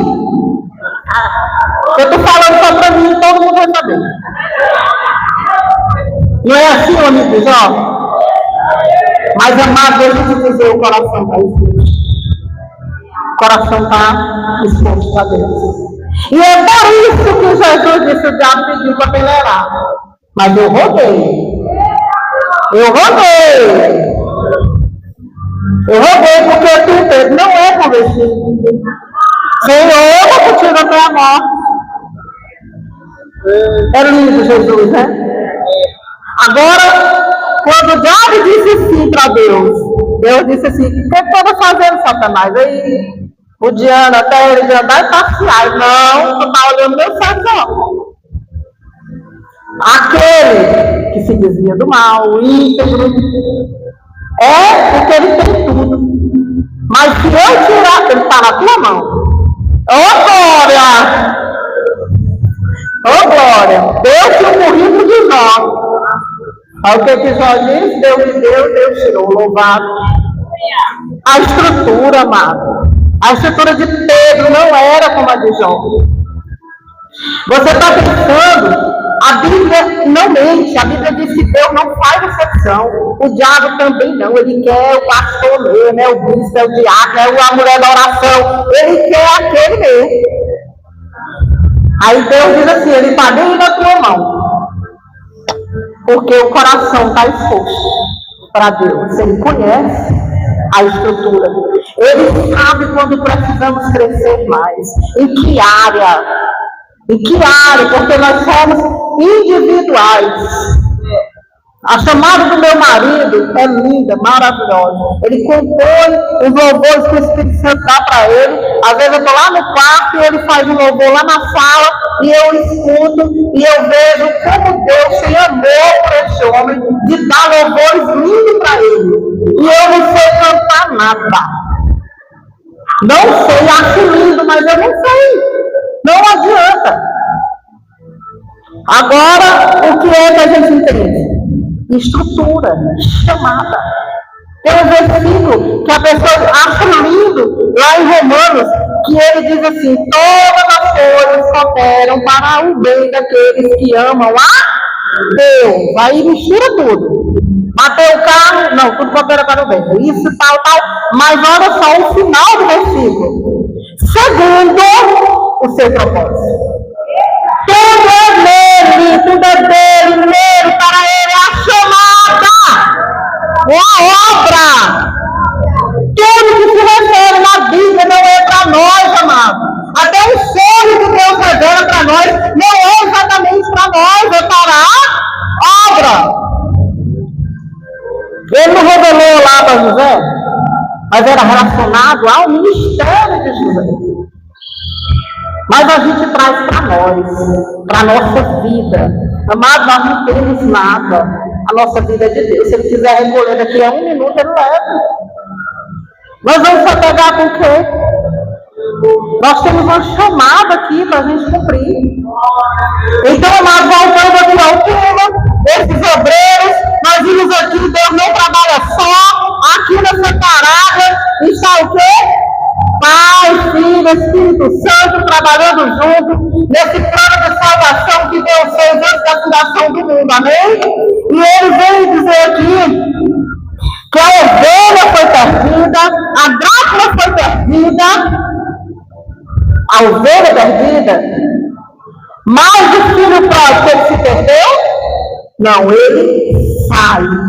Eu estou falando só para mim e todo mundo vai saber. Não é assim, o amigo de Jó? Mas, amado, deixa eu te dizer, o coração está exposto. O coração está exposto a Deus. E é por isso que Jesus disse, o diabo pediu para peneirar. Mas eu roguei. Porque eu tentei. Não é convencido. Senhor, eu vou contigo até a morte. É lindo Jesus, né? Agora, quando o diabo disse sim para Deus, Deus disse assim: o que estava fazendo, Satanás? Aí, o Diana, até ele de andar e passear. Não, tu está olhando meu santo. Aquele que se desvia do mal, íntegro, é porque ele tem tudo. Mas se eu tirar, ele está na tua mão. Ô glória! Ô glória! Deus tinha o currículo de Jó. Olha o que Jó disse: Deus me deu, Deus tirou. Louvado. A estrutura, amado. A estrutura de Pedro não era como a de Jó. Você está pensando, a Bíblia não mente, a Bíblia diz que Deus não faz exceção, o diabo também não, ele quer o pastor mesmo, é o bispo, é o diácono, é a mulher da oração, ele quer aquele mesmo. Aí Deus diz assim: ele está bem na tua mão, porque o coração está exposto para Deus, ele conhece a estrutura, ele sabe quando precisamos crescer mais, em que área. Em que área? Porque nós somos individuais. A chamada do meu marido é linda, maravilhosa. Ele compõe os louvores que o Espírito Santo dá para ele. Às vezes eu estou lá no quarto e ele faz um louvor lá na sala e eu escuto e eu vejo como Deus tem amor por esse homem de dar louvores lindos para ele. E eu não sei cantar nada. Não sei, acho lindo, mas eu não sei. Não adianta. Agora, o que é que a gente entende? Estrutura, chamada. Tem um versículo que a pessoa acha lindo, lá em Romanos, que ele diz assim: todas as coisas cooperam para o bem daqueles que amam a Deus. Aí mistura tudo. Bateu o carro, não, tudo coopera para o bem. Isso, tal. Mas olha só o final do versículo. Segundo o seu propósito. Tudo é nele, tudo é dele, nele, para ele é a chamada, é a obra. Tudo que se refere na Bíblia não é para nós, amado. Até o sonho que Deus revela para nós não é exatamente para nós, é para a obra. Ele não revelou lá para José, mas era relacionado ao ministério de José. Mas a gente traz para nós, para a nossa vida. Amado, nós não temos nada. A nossa vida é de Deus. Se ele quiser recolher daqui a 1 minuto, ele leva. Nós vamos se apegar com o quê? Nós temos uma chamada aqui para a gente cumprir. Então, amado, voltando aqui ao tema, esses obreiros, nós vimos aqui, Deus não trabalha só. Aqui nessa parada está o quê? Pai, Filho, Espírito Santo trabalhando junto nesse plano de salvação que Deus fez antes da fundação do mundo, amém? E ele veio dizer aqui que a ovelha foi perdida, a dracma foi perdida, a ovelha perdida, mas o filho pródigo ele se perdeu? Não, ele saiu.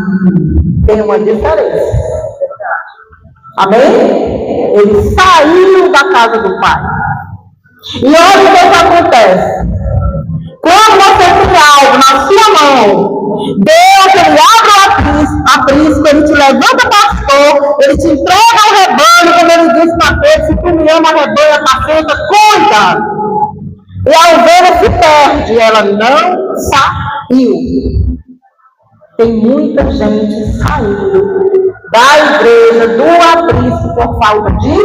Tem uma diferença. Amém? Ele saiu da casa do pai. E olha o que acontece. Quando você tem algo na sua mão, Deus, ele abre a aprisco, ele te levanta pastor, ele te entrega ao rebanho, como ele disse para Pedro: se tu me ama, rebanho, apacenta, cuida. E a ovelha se perde, ela não saiu. Tem muita gente saindo da igreja, do aprisco, por falta de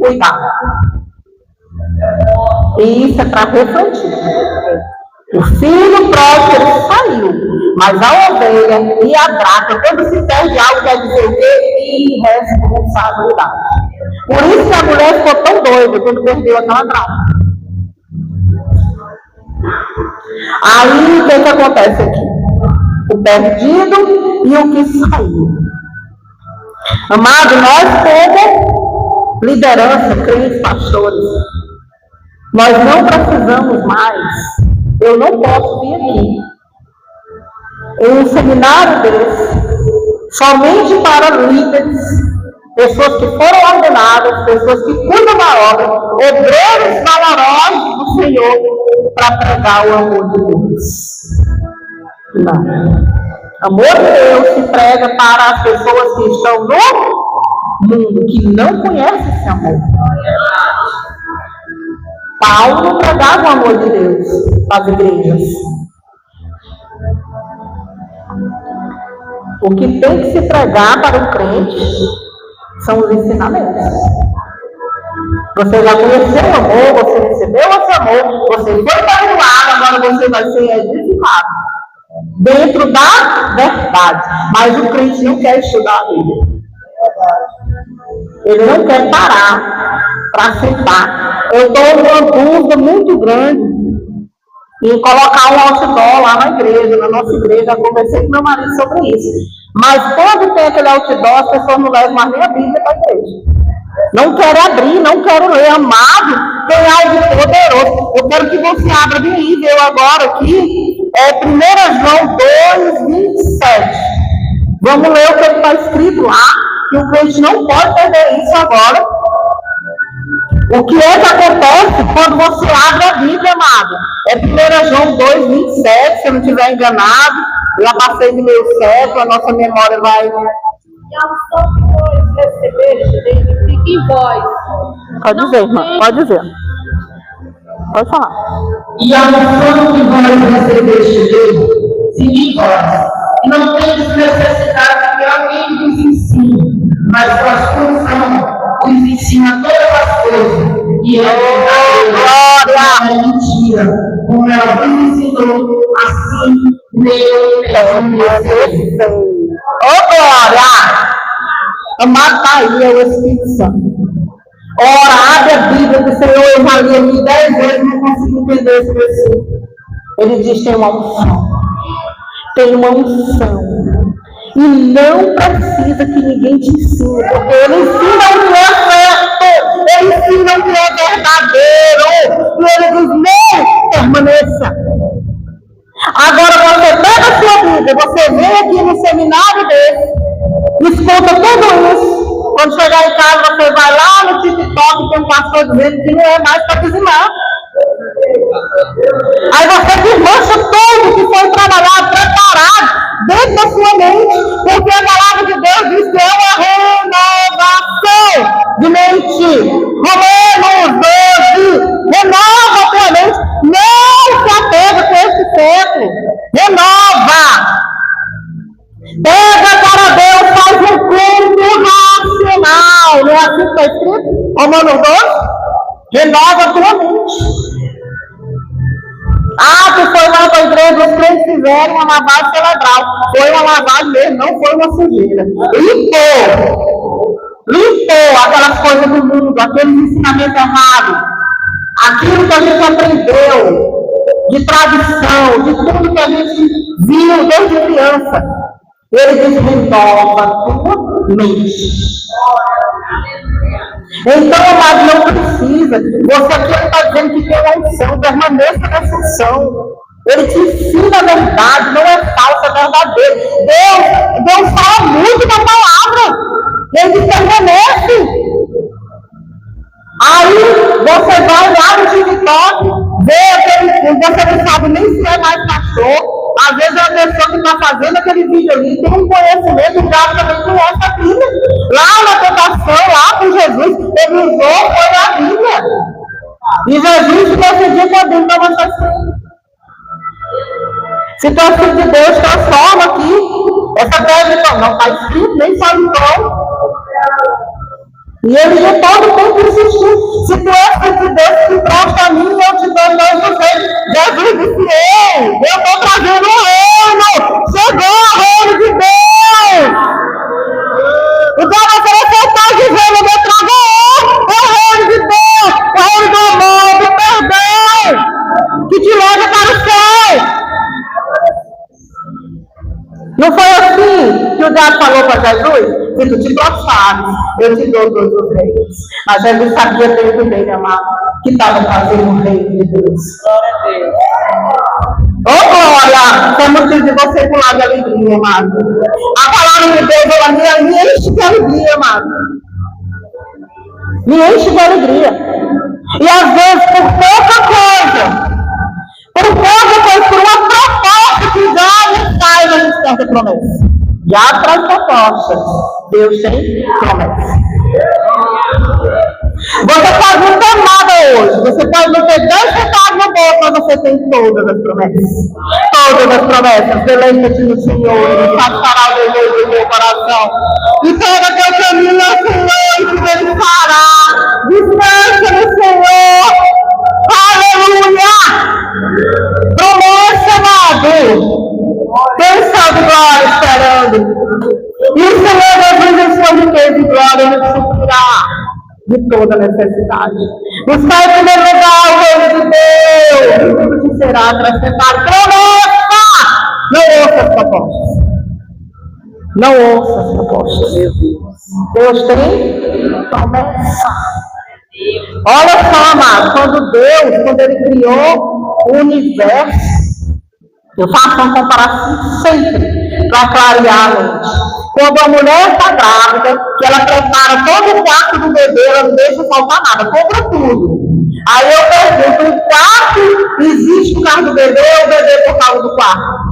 cuidado. E isso é para refletir. O filho pródigo ele saiu, mas a ovelha e a dracma, quando se perde algo, quer dizer o quê? Irresponsabilidade. Por isso que a mulher ficou tão doida quando perdeu aquela dracma. Aí o que acontece aqui? O perdido e o que saiu. Amado, nós como liderança, crentes, pastores, nós não precisamos mais. Eu não posso vir aqui em um seminário desse somente para líderes, pessoas que foram ordenadas, pessoas que cuidam da obra, obreiros valorosos do Senhor, para pregar o amor de Deus. Não. Amor de Deus se prega para as pessoas que estão no mundo, que não conhecem esse amor. Paulo não pregava o amor de Deus para as igrejas. O que tem que se pregar para o crente são os ensinamentos. Você já conheceu o amor, você recebeu esse amor, você foi perdoado, agora você vai ser edificado dentro da verdade. Mas o crente não quer estudar a Bíblia. Ele não quer parar para sentar. Eu estou numa dúvida muito grande em colocar um outdoor lá na igreja, na nossa igreja. Eu conversei com meu marido sobre isso. Mas quando tem aquele outdoor, as pessoas não levam mais nem a Bíblia para a igreja. Não quero abrir, não quero ler. Amado, tem algo poderoso. Eu quero que você abra bem eu agora aqui. 1 João 2:27. Vamos ler o que está escrito lá, que o crente não pode perder isso agora. O que é que acontece quando você abre a Bíblia, amado? 1 João 2:27, se eu não estiver enganado. Já passei de meio século, a nossa memória vai... E a unção que vós recebeste dele fica em vós. Pode dizer, irmã, pode dizer. Pode falar. E a unção que vós recebeste dele fica em vós. E não tendes necessidade que alguém vos ensine, mas com a sua unção vos ensina todas as coisas. E é glória, é mentira. Como ela vos ensinou, assim nele permanecei. Glória! Amado, está aí, é o Espírito Santo. Ora, abre a Bíblia do Senhor, eu já li aqui 10 vezes, não consigo entender esse versículo. Ele diz: tem uma unção. Tem uma unção. E não precisa que ninguém te ensine, porque ele ensina o que é certo, ele ensina o que é verdadeiro. E ele diz: não, permaneça. Agora você pega a sua Bíblia, você vem aqui no seminário desse, escuta tudo isso. Quando chegar em casa, você vai lá no TikTok, tem um pastor dizendo que não é mais para dizimar. Aí você desmancha tudo que foi trabalhado, preparado dentro da sua mente, porque a palavra de Deus diz que é uma renovação de mente. Romanos 12, renova a tua mente, não se apega com esse século, renova. Pega para Deus, faz um culto racional. Não é assim que está escrito? Romanos 12, renova a tua mente. Ah, tu foi lá para a igreja, os crentes fizeram uma lavagem cerebral. Foi uma lavagem mesmo, não foi uma sujeira. Limpou aquelas coisas do mundo, aqueles ensinamentos errados. Aquilo que a gente aprendeu de tradição, de tudo que a gente viu desde criança. Ele diz: renova a tua mente. Então, amado, não precisa. Você aqui está dizendo que tem uma unção, permaneça nessa unção. Ele te ensina a verdade, não é falsa, é verdadeira. Deus fala muito da palavra. Ele permanece. Aí você vai lá no TikTok, vê aquele, você não sabe nem se é mais pastor. Às vezes a pessoa que está fazendo aquele vídeo ali tem um conhecimento, já também conhece a Bíblia. Lá na tentação, lá com Jesus, ele usou, foi a Bíblia. E Jesus decidiu que a Bíblia não vai ser. Se tu é filho de Deus, transforma aqui. Essa prédica não está escrito, nem sabe o tom. E ele de todo tempo insistiu: se tu és filho de Deus, se presta a mim, eu te dou mais você. Jesus disse: ei, eu estou trazendo o reino. Chegou o reino de Deus. Então você está dizendo: eu trago o reino de Deus, o reino do amor, do perdão, que te leva para o céu. Não foi assim que o diabo falou para Jesus? Se tu te prostrares, eu te dou todos os reinos. Mas Jesus sabia dentro dele, amado, que estava fazendo o reino de Deus. Glória a Deus. Ô, glória! Foi motivo de você pular de alegria, amado. A palavra de Deus, ela me enche de alegria, amado. Me enche de alegria. E às vezes, por pouca coisa, depois, por uma proposta que já nos faz a gente tem promessa. Já traz propostas. Deus tem promessa. Você pode não ter nada hoje. Você pode não ter 10 centavos no bolso, mas você tem todas as promessas. Todas as promessas. Deleita-te no Senhor. Ele satisfará o desejo do meu coração. E todo teu caminho é o Senhor, que Ele fará. Descansa no Senhor. Aleluia! Promessa, amado. Tem céu de glória esperando. E o Senhor Jesus, em sua riqueza de glória, nos suprirá de toda necessidade. Buscar em primeiro lugar o reino de Deus, e tudo te será acrescentado. Promessa! Não ouça as propostas. Não ouça as propostas. Deus tem promessa. Olha só, amado, quando Ele criou o universo, eu faço uma comparação sempre para clarear a mente. Quando a mulher está grávida, que ela prepara todo o quarto do bebê, ela não deixa faltar nada, compra tudo. Aí eu pergunto, o quarto existe por causa do bebê ou o bebê por causa do quarto?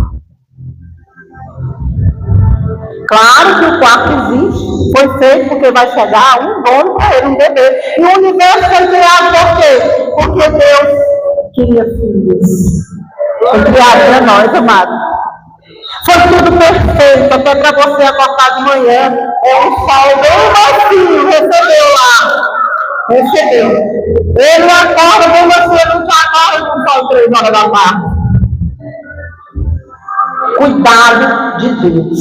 Claro que o quarto existe, foi feito porque vai chegar um dono para ele, um bebê. E o universo foi criado por quê? Porque Deus queria filhos. Foi criado para nós, amado. Foi tudo perfeito, até para você acordar de manhã. É um sol bem macio, recebeu lá. Recebeu. Ele acorda bem macio, não te acorda com o sol 3 horas da tarde. Cuidado de Deus.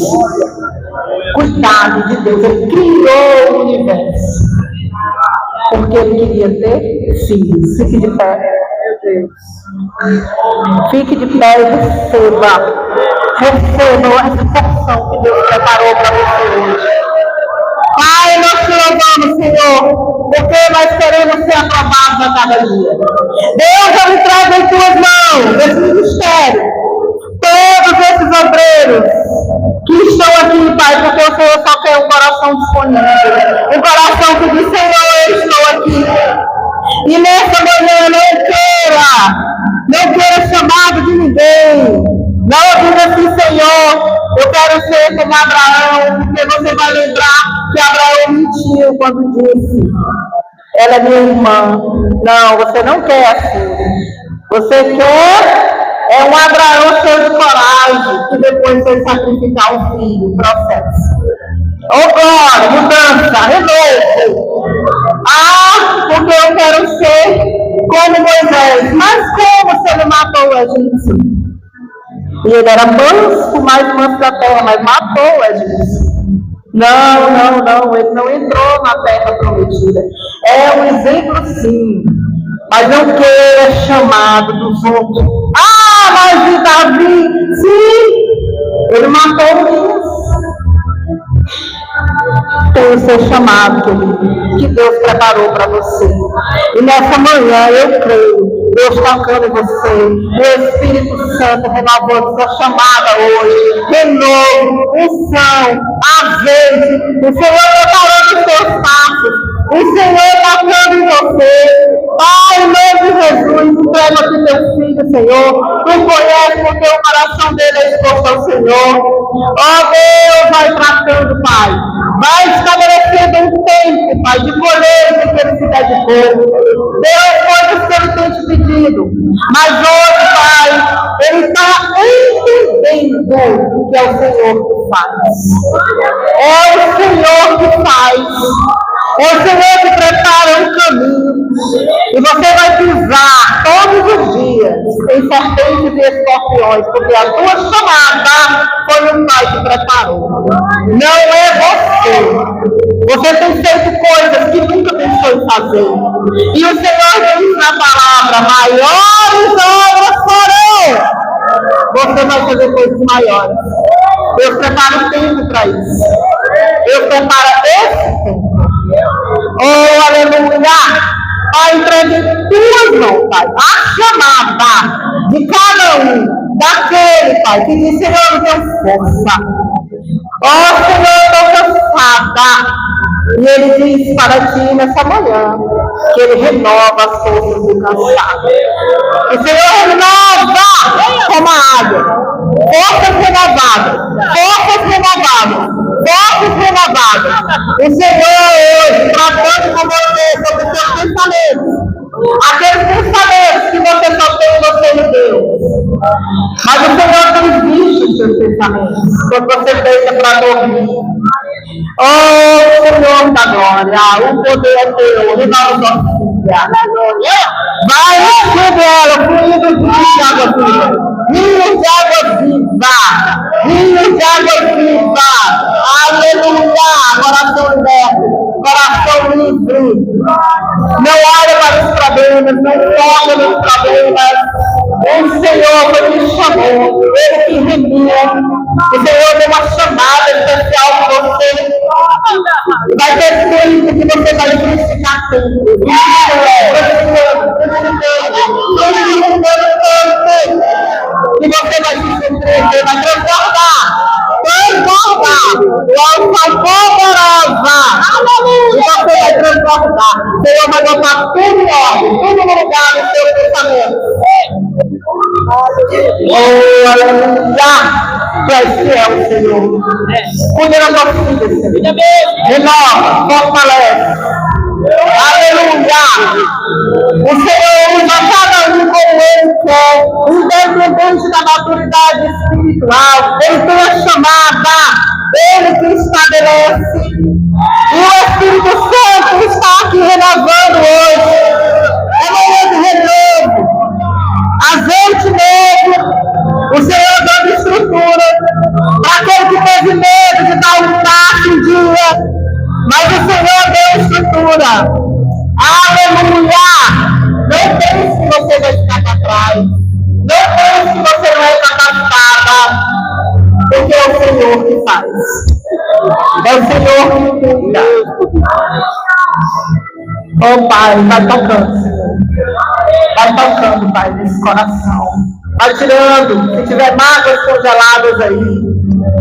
Cuidado de Deus. Ele criou o universo. Porque ele queria ter filhos. Fique de pé. Fique de pé e receba. Receba essa porção que Deus preparou para você hoje. Pai, nós te louvamos, Senhor, porque nós queremos ser aprovados a cada dia. Deus, eu entrego em tuas mãos esse ministério. Todos esses obreiros que estão aqui, Pai, porque o Senhor só quer um coração disponível. Um coração que diz, Senhor, eu estou aqui. E nessa manhã não queira chamado de ninguém. Não diga assim, Senhor, eu quero ser como Abraão, porque você vai lembrar que Abraão mentiu quando disse, ela é minha irmã. Não, você não quer assim. Você quer um Abraão cheio de coragem, que depois foi sacrificar um filho, processo. Oh, glória, mudança, renovo. Porque eu quero ser como Moisés. Mas como se ele matou o egípcio? E ele era manso, mais manso da terra, mas matou o egípcio. Não, ele não entrou na terra prometida. É um exemplo, sim. Mas não queira chamado dos outros. Mas e Davi? Sim, ele matou o Deus. Tem o seu chamado, querido, que Deus preparou para você. E nessa manhã eu creio, Deus tocando em você, o Espírito Santo renovando sua chamada hoje, renovo, unção, azeite, o Senhor preparando os seus passos, o Senhor tocando em você. Pai, em nome de Jesus, entrega aqui teu filho, Senhor. Tu conhece porque o coração dele é exposto ao Senhor. Deus, vai tratando, Pai. Vai estabelecendo um tempo, Pai, de colheita que ele se dedicou. Deus, coisas que ele tem te pedido. Mas hoje, Pai, ele está entendendo que é o Senhor que faz. É o Senhor que faz. É o Senhor que prepara um caminho. E você vai pisar todos os dias em serpentes e escorpiões, porque a tua chamada foi o Pai que preparou. Não é você. Você tem feito coisas que nunca pensou em fazer. E o Senhor diz na palavra, maiores obras farão. Você vai fazer coisas maiores. Deus prepara o tempo para isso. Deus prepara esse tempo. Oh, aleluia! Pai, entregue em tuas mãos, Pai, a chamada de cada um, daquele, Pai, que diz, Senhor, eu tenho força. Oh, Senhor, eu estou cansada. E ele diz para ti nessa manhã, que Ele renova as forças do cansado. O Senhor renova como a água. Forças renovadas. Forças renovadas. Forças renovadas. O Senhor hoje tratando com você sobre os seus pensamentos. Aqueles pensamentos que você só tem você em Deus. Mas o Senhor tem visto os seus pensamentos quando você deixa para dormir. Oh, Senhor da glória, o poder é teu, renova os nossos filhos. Vai encher ela, fluindo de água viva. Rios de água viva. Rios de água viva. Aleluia. Coração liberto. Coração livre. Não olha para os problemas, não foca nos problemas. O Senhor que te chamou, Ele te remiu. O Senhor deu uma chamada especial para você. Vai ter tempo que você vai frutificar tempo. E você vai se surpreender, vai transbordar. Transbordar. O alfa poderosa. E você vai transbordar. O Senhor vai botar tudo em ordem, tudo no lugar no seu pensamento. Oh, aleluia! Tu és fiel, Senhor. Cuida da tua filha, Senhor. Renova, fortalece. Aleluia! O Senhor usa cada um como Ele quer, independente da maturidade espiritual. Ele tem a chamada, Ele que estabelece. E o Espírito Santo está aqui renovando hoje. É manhã de renovo. Azeite novo. O Senhor dando estrutura para aquele que teve medo de dar um passo um dia. Mas o Senhor deu estrutura. Aleluia! Não pense que você vai ficar para trás. Não pense que você vai estar capacitada. Porque é o Senhor que faz. É o Senhor que cuida. Oh, Pai, vai tocando, Senhor. Vai tocando, Pai, nesse coração. Vai tirando. Se tiver mágoas congeladas aí,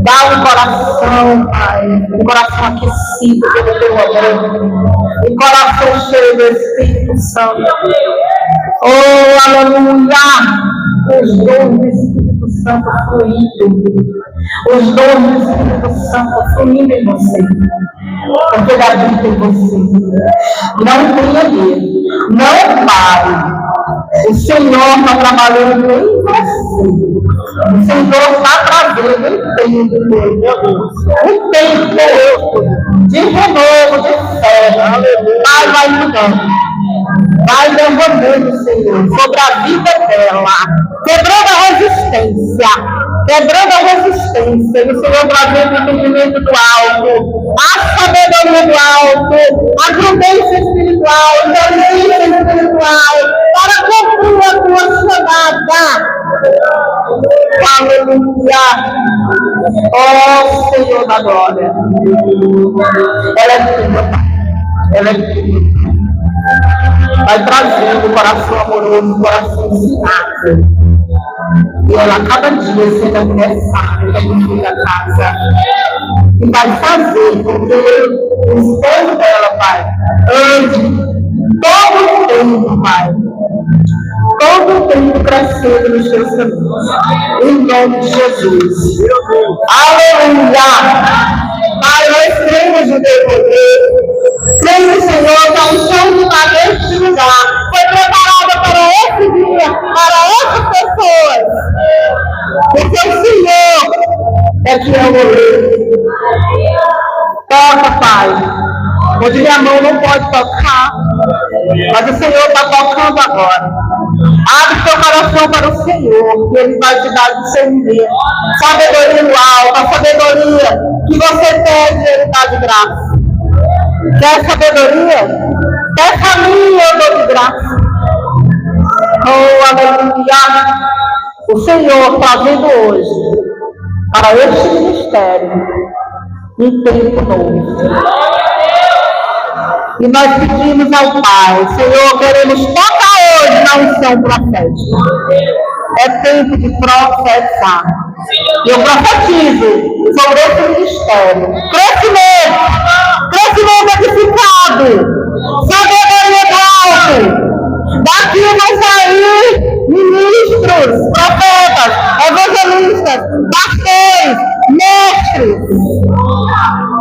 dá um coração, Pai. Um coração aquecido pelo teu amor. Um coração cheio do Espírito Santo. Oh, aleluia! Os dons do Espírito Santo fluindo. Os dons do Espírito Santo fluindo em você. Porque ele habita em você. Não tenha medo. Não pare. O Senhor está trabalhando em você. O Senhor está trazendo um tempo de renovo, de fé. Pai, vai mudando. Vai derramando, Senhor, sobre a vida dela. Quebrando a resistência. Quebrando a resistência. E o Senhor trazendo o entendimento do alto. A sabedoria do alto. A prudência espiritual. A inteligência espiritual. Para cumprir a tua chamada. Aleluia. Oh, Senhor da glória. Ela é tua, Pai. Ela é tua. Vai trazendo o coração amoroso, o coração ensinado. E ela, cada dia, sendo a mulher sábia da casa. E vai fazer com que o esposo dela, Pai, ande todo o tempo, Pai. Todo o tempo crescendo nos teus caminhos. Em nome de Jesus. Aleluia. Pai, nós cremos no teu poder. Cremos, Senhor, que a unção que está neste lugar foi preparada para esse dia, para essas pessoas. Porque o Senhor é que é o goleiro. Toca, Pai. Onde minha mão não pode tocar, mas o Senhor está tocando agora. Abre seu coração para o Senhor, que Ele vai te dar discernimento, sabedoria no alto, a sabedoria que você pede, Ele dá de graça. Quer sabedoria? Quer caminho, eu dou de graça. Oh, aleluia! O Senhor trazendo hoje para este ministério um tempo novo. E nós pedimos ao Pai, Senhor, queremos tocar hoje na unção profética. É tempo de profetizar. E eu profetizo sobre esse ministério. Crescimento edificado. Sabedoria do Daqui vão sair ministros, profetas, evangelistas, pastores, mestres.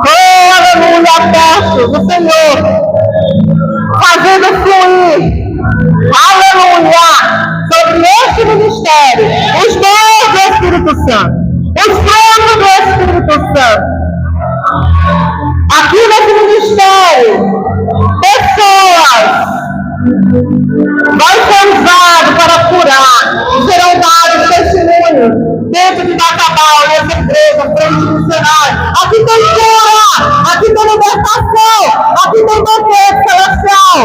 Oh, aleluia, apóstolos do Senhor, fazendo fluir, aleluia, sobre este ministério, os dons do Espírito Santo, os frutos do Espírito Santo. Aqui nesse ministério, pessoas vai ser usado para curar, serão dados testemunhos dentro de Bacabal, nessa igreja, frente missionária. Aqui tem cura, aqui tem libertação, aqui tem poder celestial.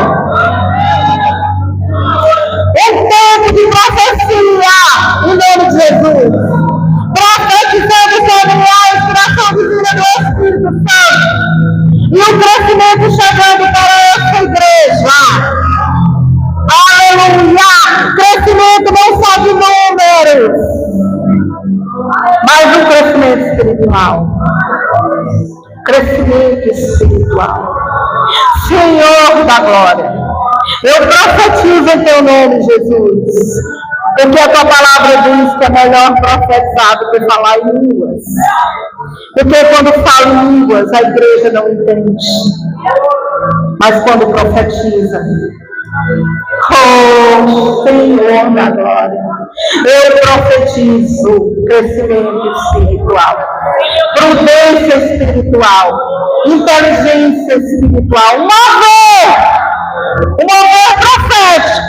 Um tempo de profecia, em nome de Jesus. Profetizando sobre a inspiração divina do Espírito Santo. E o crescimento chegando para essa igreja. Aleluia! Crescimento não só de números, mas um crescimento espiritual. Crescimento espiritual. Senhor da glória, eu profetizo em teu nome, Jesus, porque a tua palavra diz que é melhor profetizar do que falar em línguas. Porque quando fala em línguas, a igreja não entende. Mas quando profetiza, oh, Senhor da glória, eu profetizo crescimento espiritual, prudência espiritual, inteligência espiritual, um mover profético,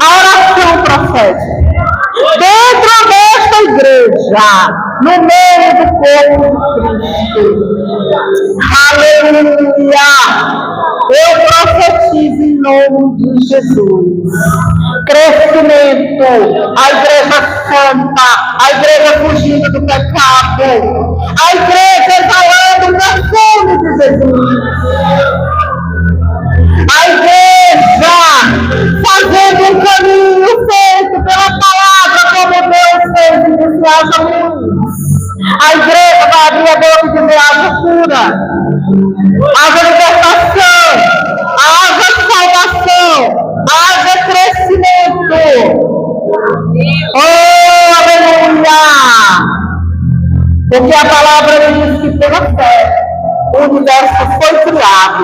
a oração profética, dentro desta igreja, no meio do corpo de Cristo. Aleluia! Eu profetizo em nome de Jesus. Crescimento, a igreja santa, a igreja fugindo do pecado, a igreja exalando o perfume de Jesus. A igreja fazendo um caminho feito pela palavra, como Deus fez iniciar a luz. A igreja vai abrir a boca e dizer: haja cura, haja libertação, haja salvação, haja crescimento. Oh, aleluia! Porque a palavra diz que pela fé o universo foi criado.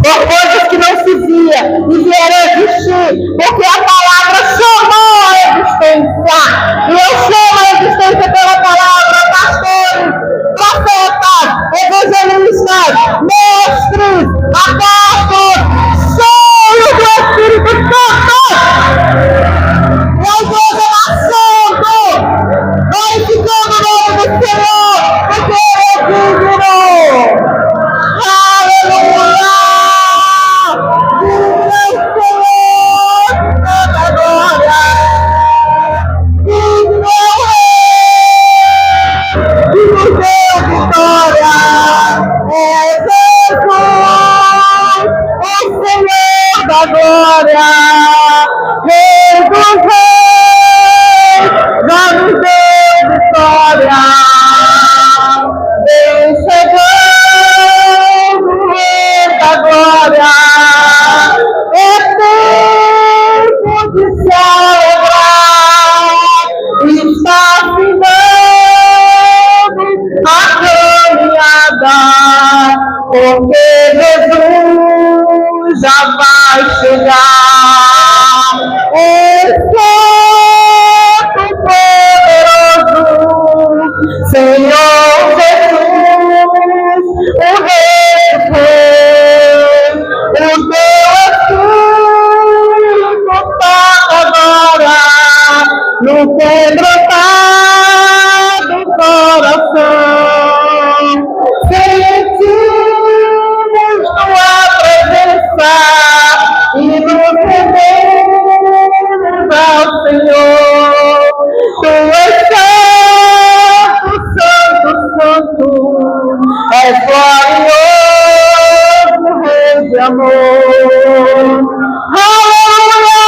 Por coisas que não se via e vieram a existir, porque a palavra chamou a existência. E eu chamo a existência pela palavra, pastores, profetas, evangelistas, mestres, apóstolos, cheios do Espírito Santo. E a igreja nascendo, glorificando o nome do Senhor, porque Ele é digno. Aleluia! Glória, Rei dos Reis, já nos deu vitória. Vem chegando o Rei da glória, é tempo de celebrar, está finando a caminhada, porque Jesus já vai chegar, o Santo Poderoso, Senhor Jesus, o Rei dos Reis, o teu Espírito está agora no centro do coração. Sentimos tua presença e nos rendemos ao Senhor. Tu és santo, santo, santo, és glorioso, Rei de amor. Aleluia!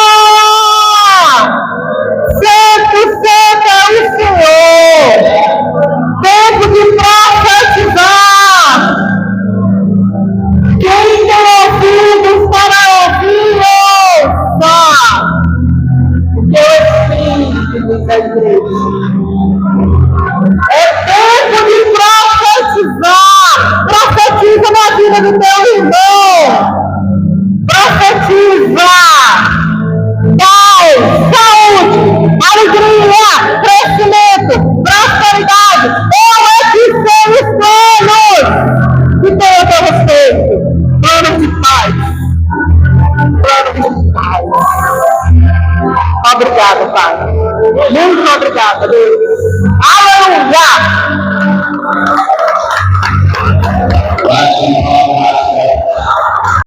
Santo, santo é o diz a igreja. É tempo de profetizar. Profetiza na vida do teu irmão. Profetiza. Paz, saúde, alegria, crescimento, prosperidade. Eu é que sei os planos que tenho a teu respeito. Planos de paz. Planos de paz. Obrigado, Pai. Muito obrigada, Deus. Aleluia!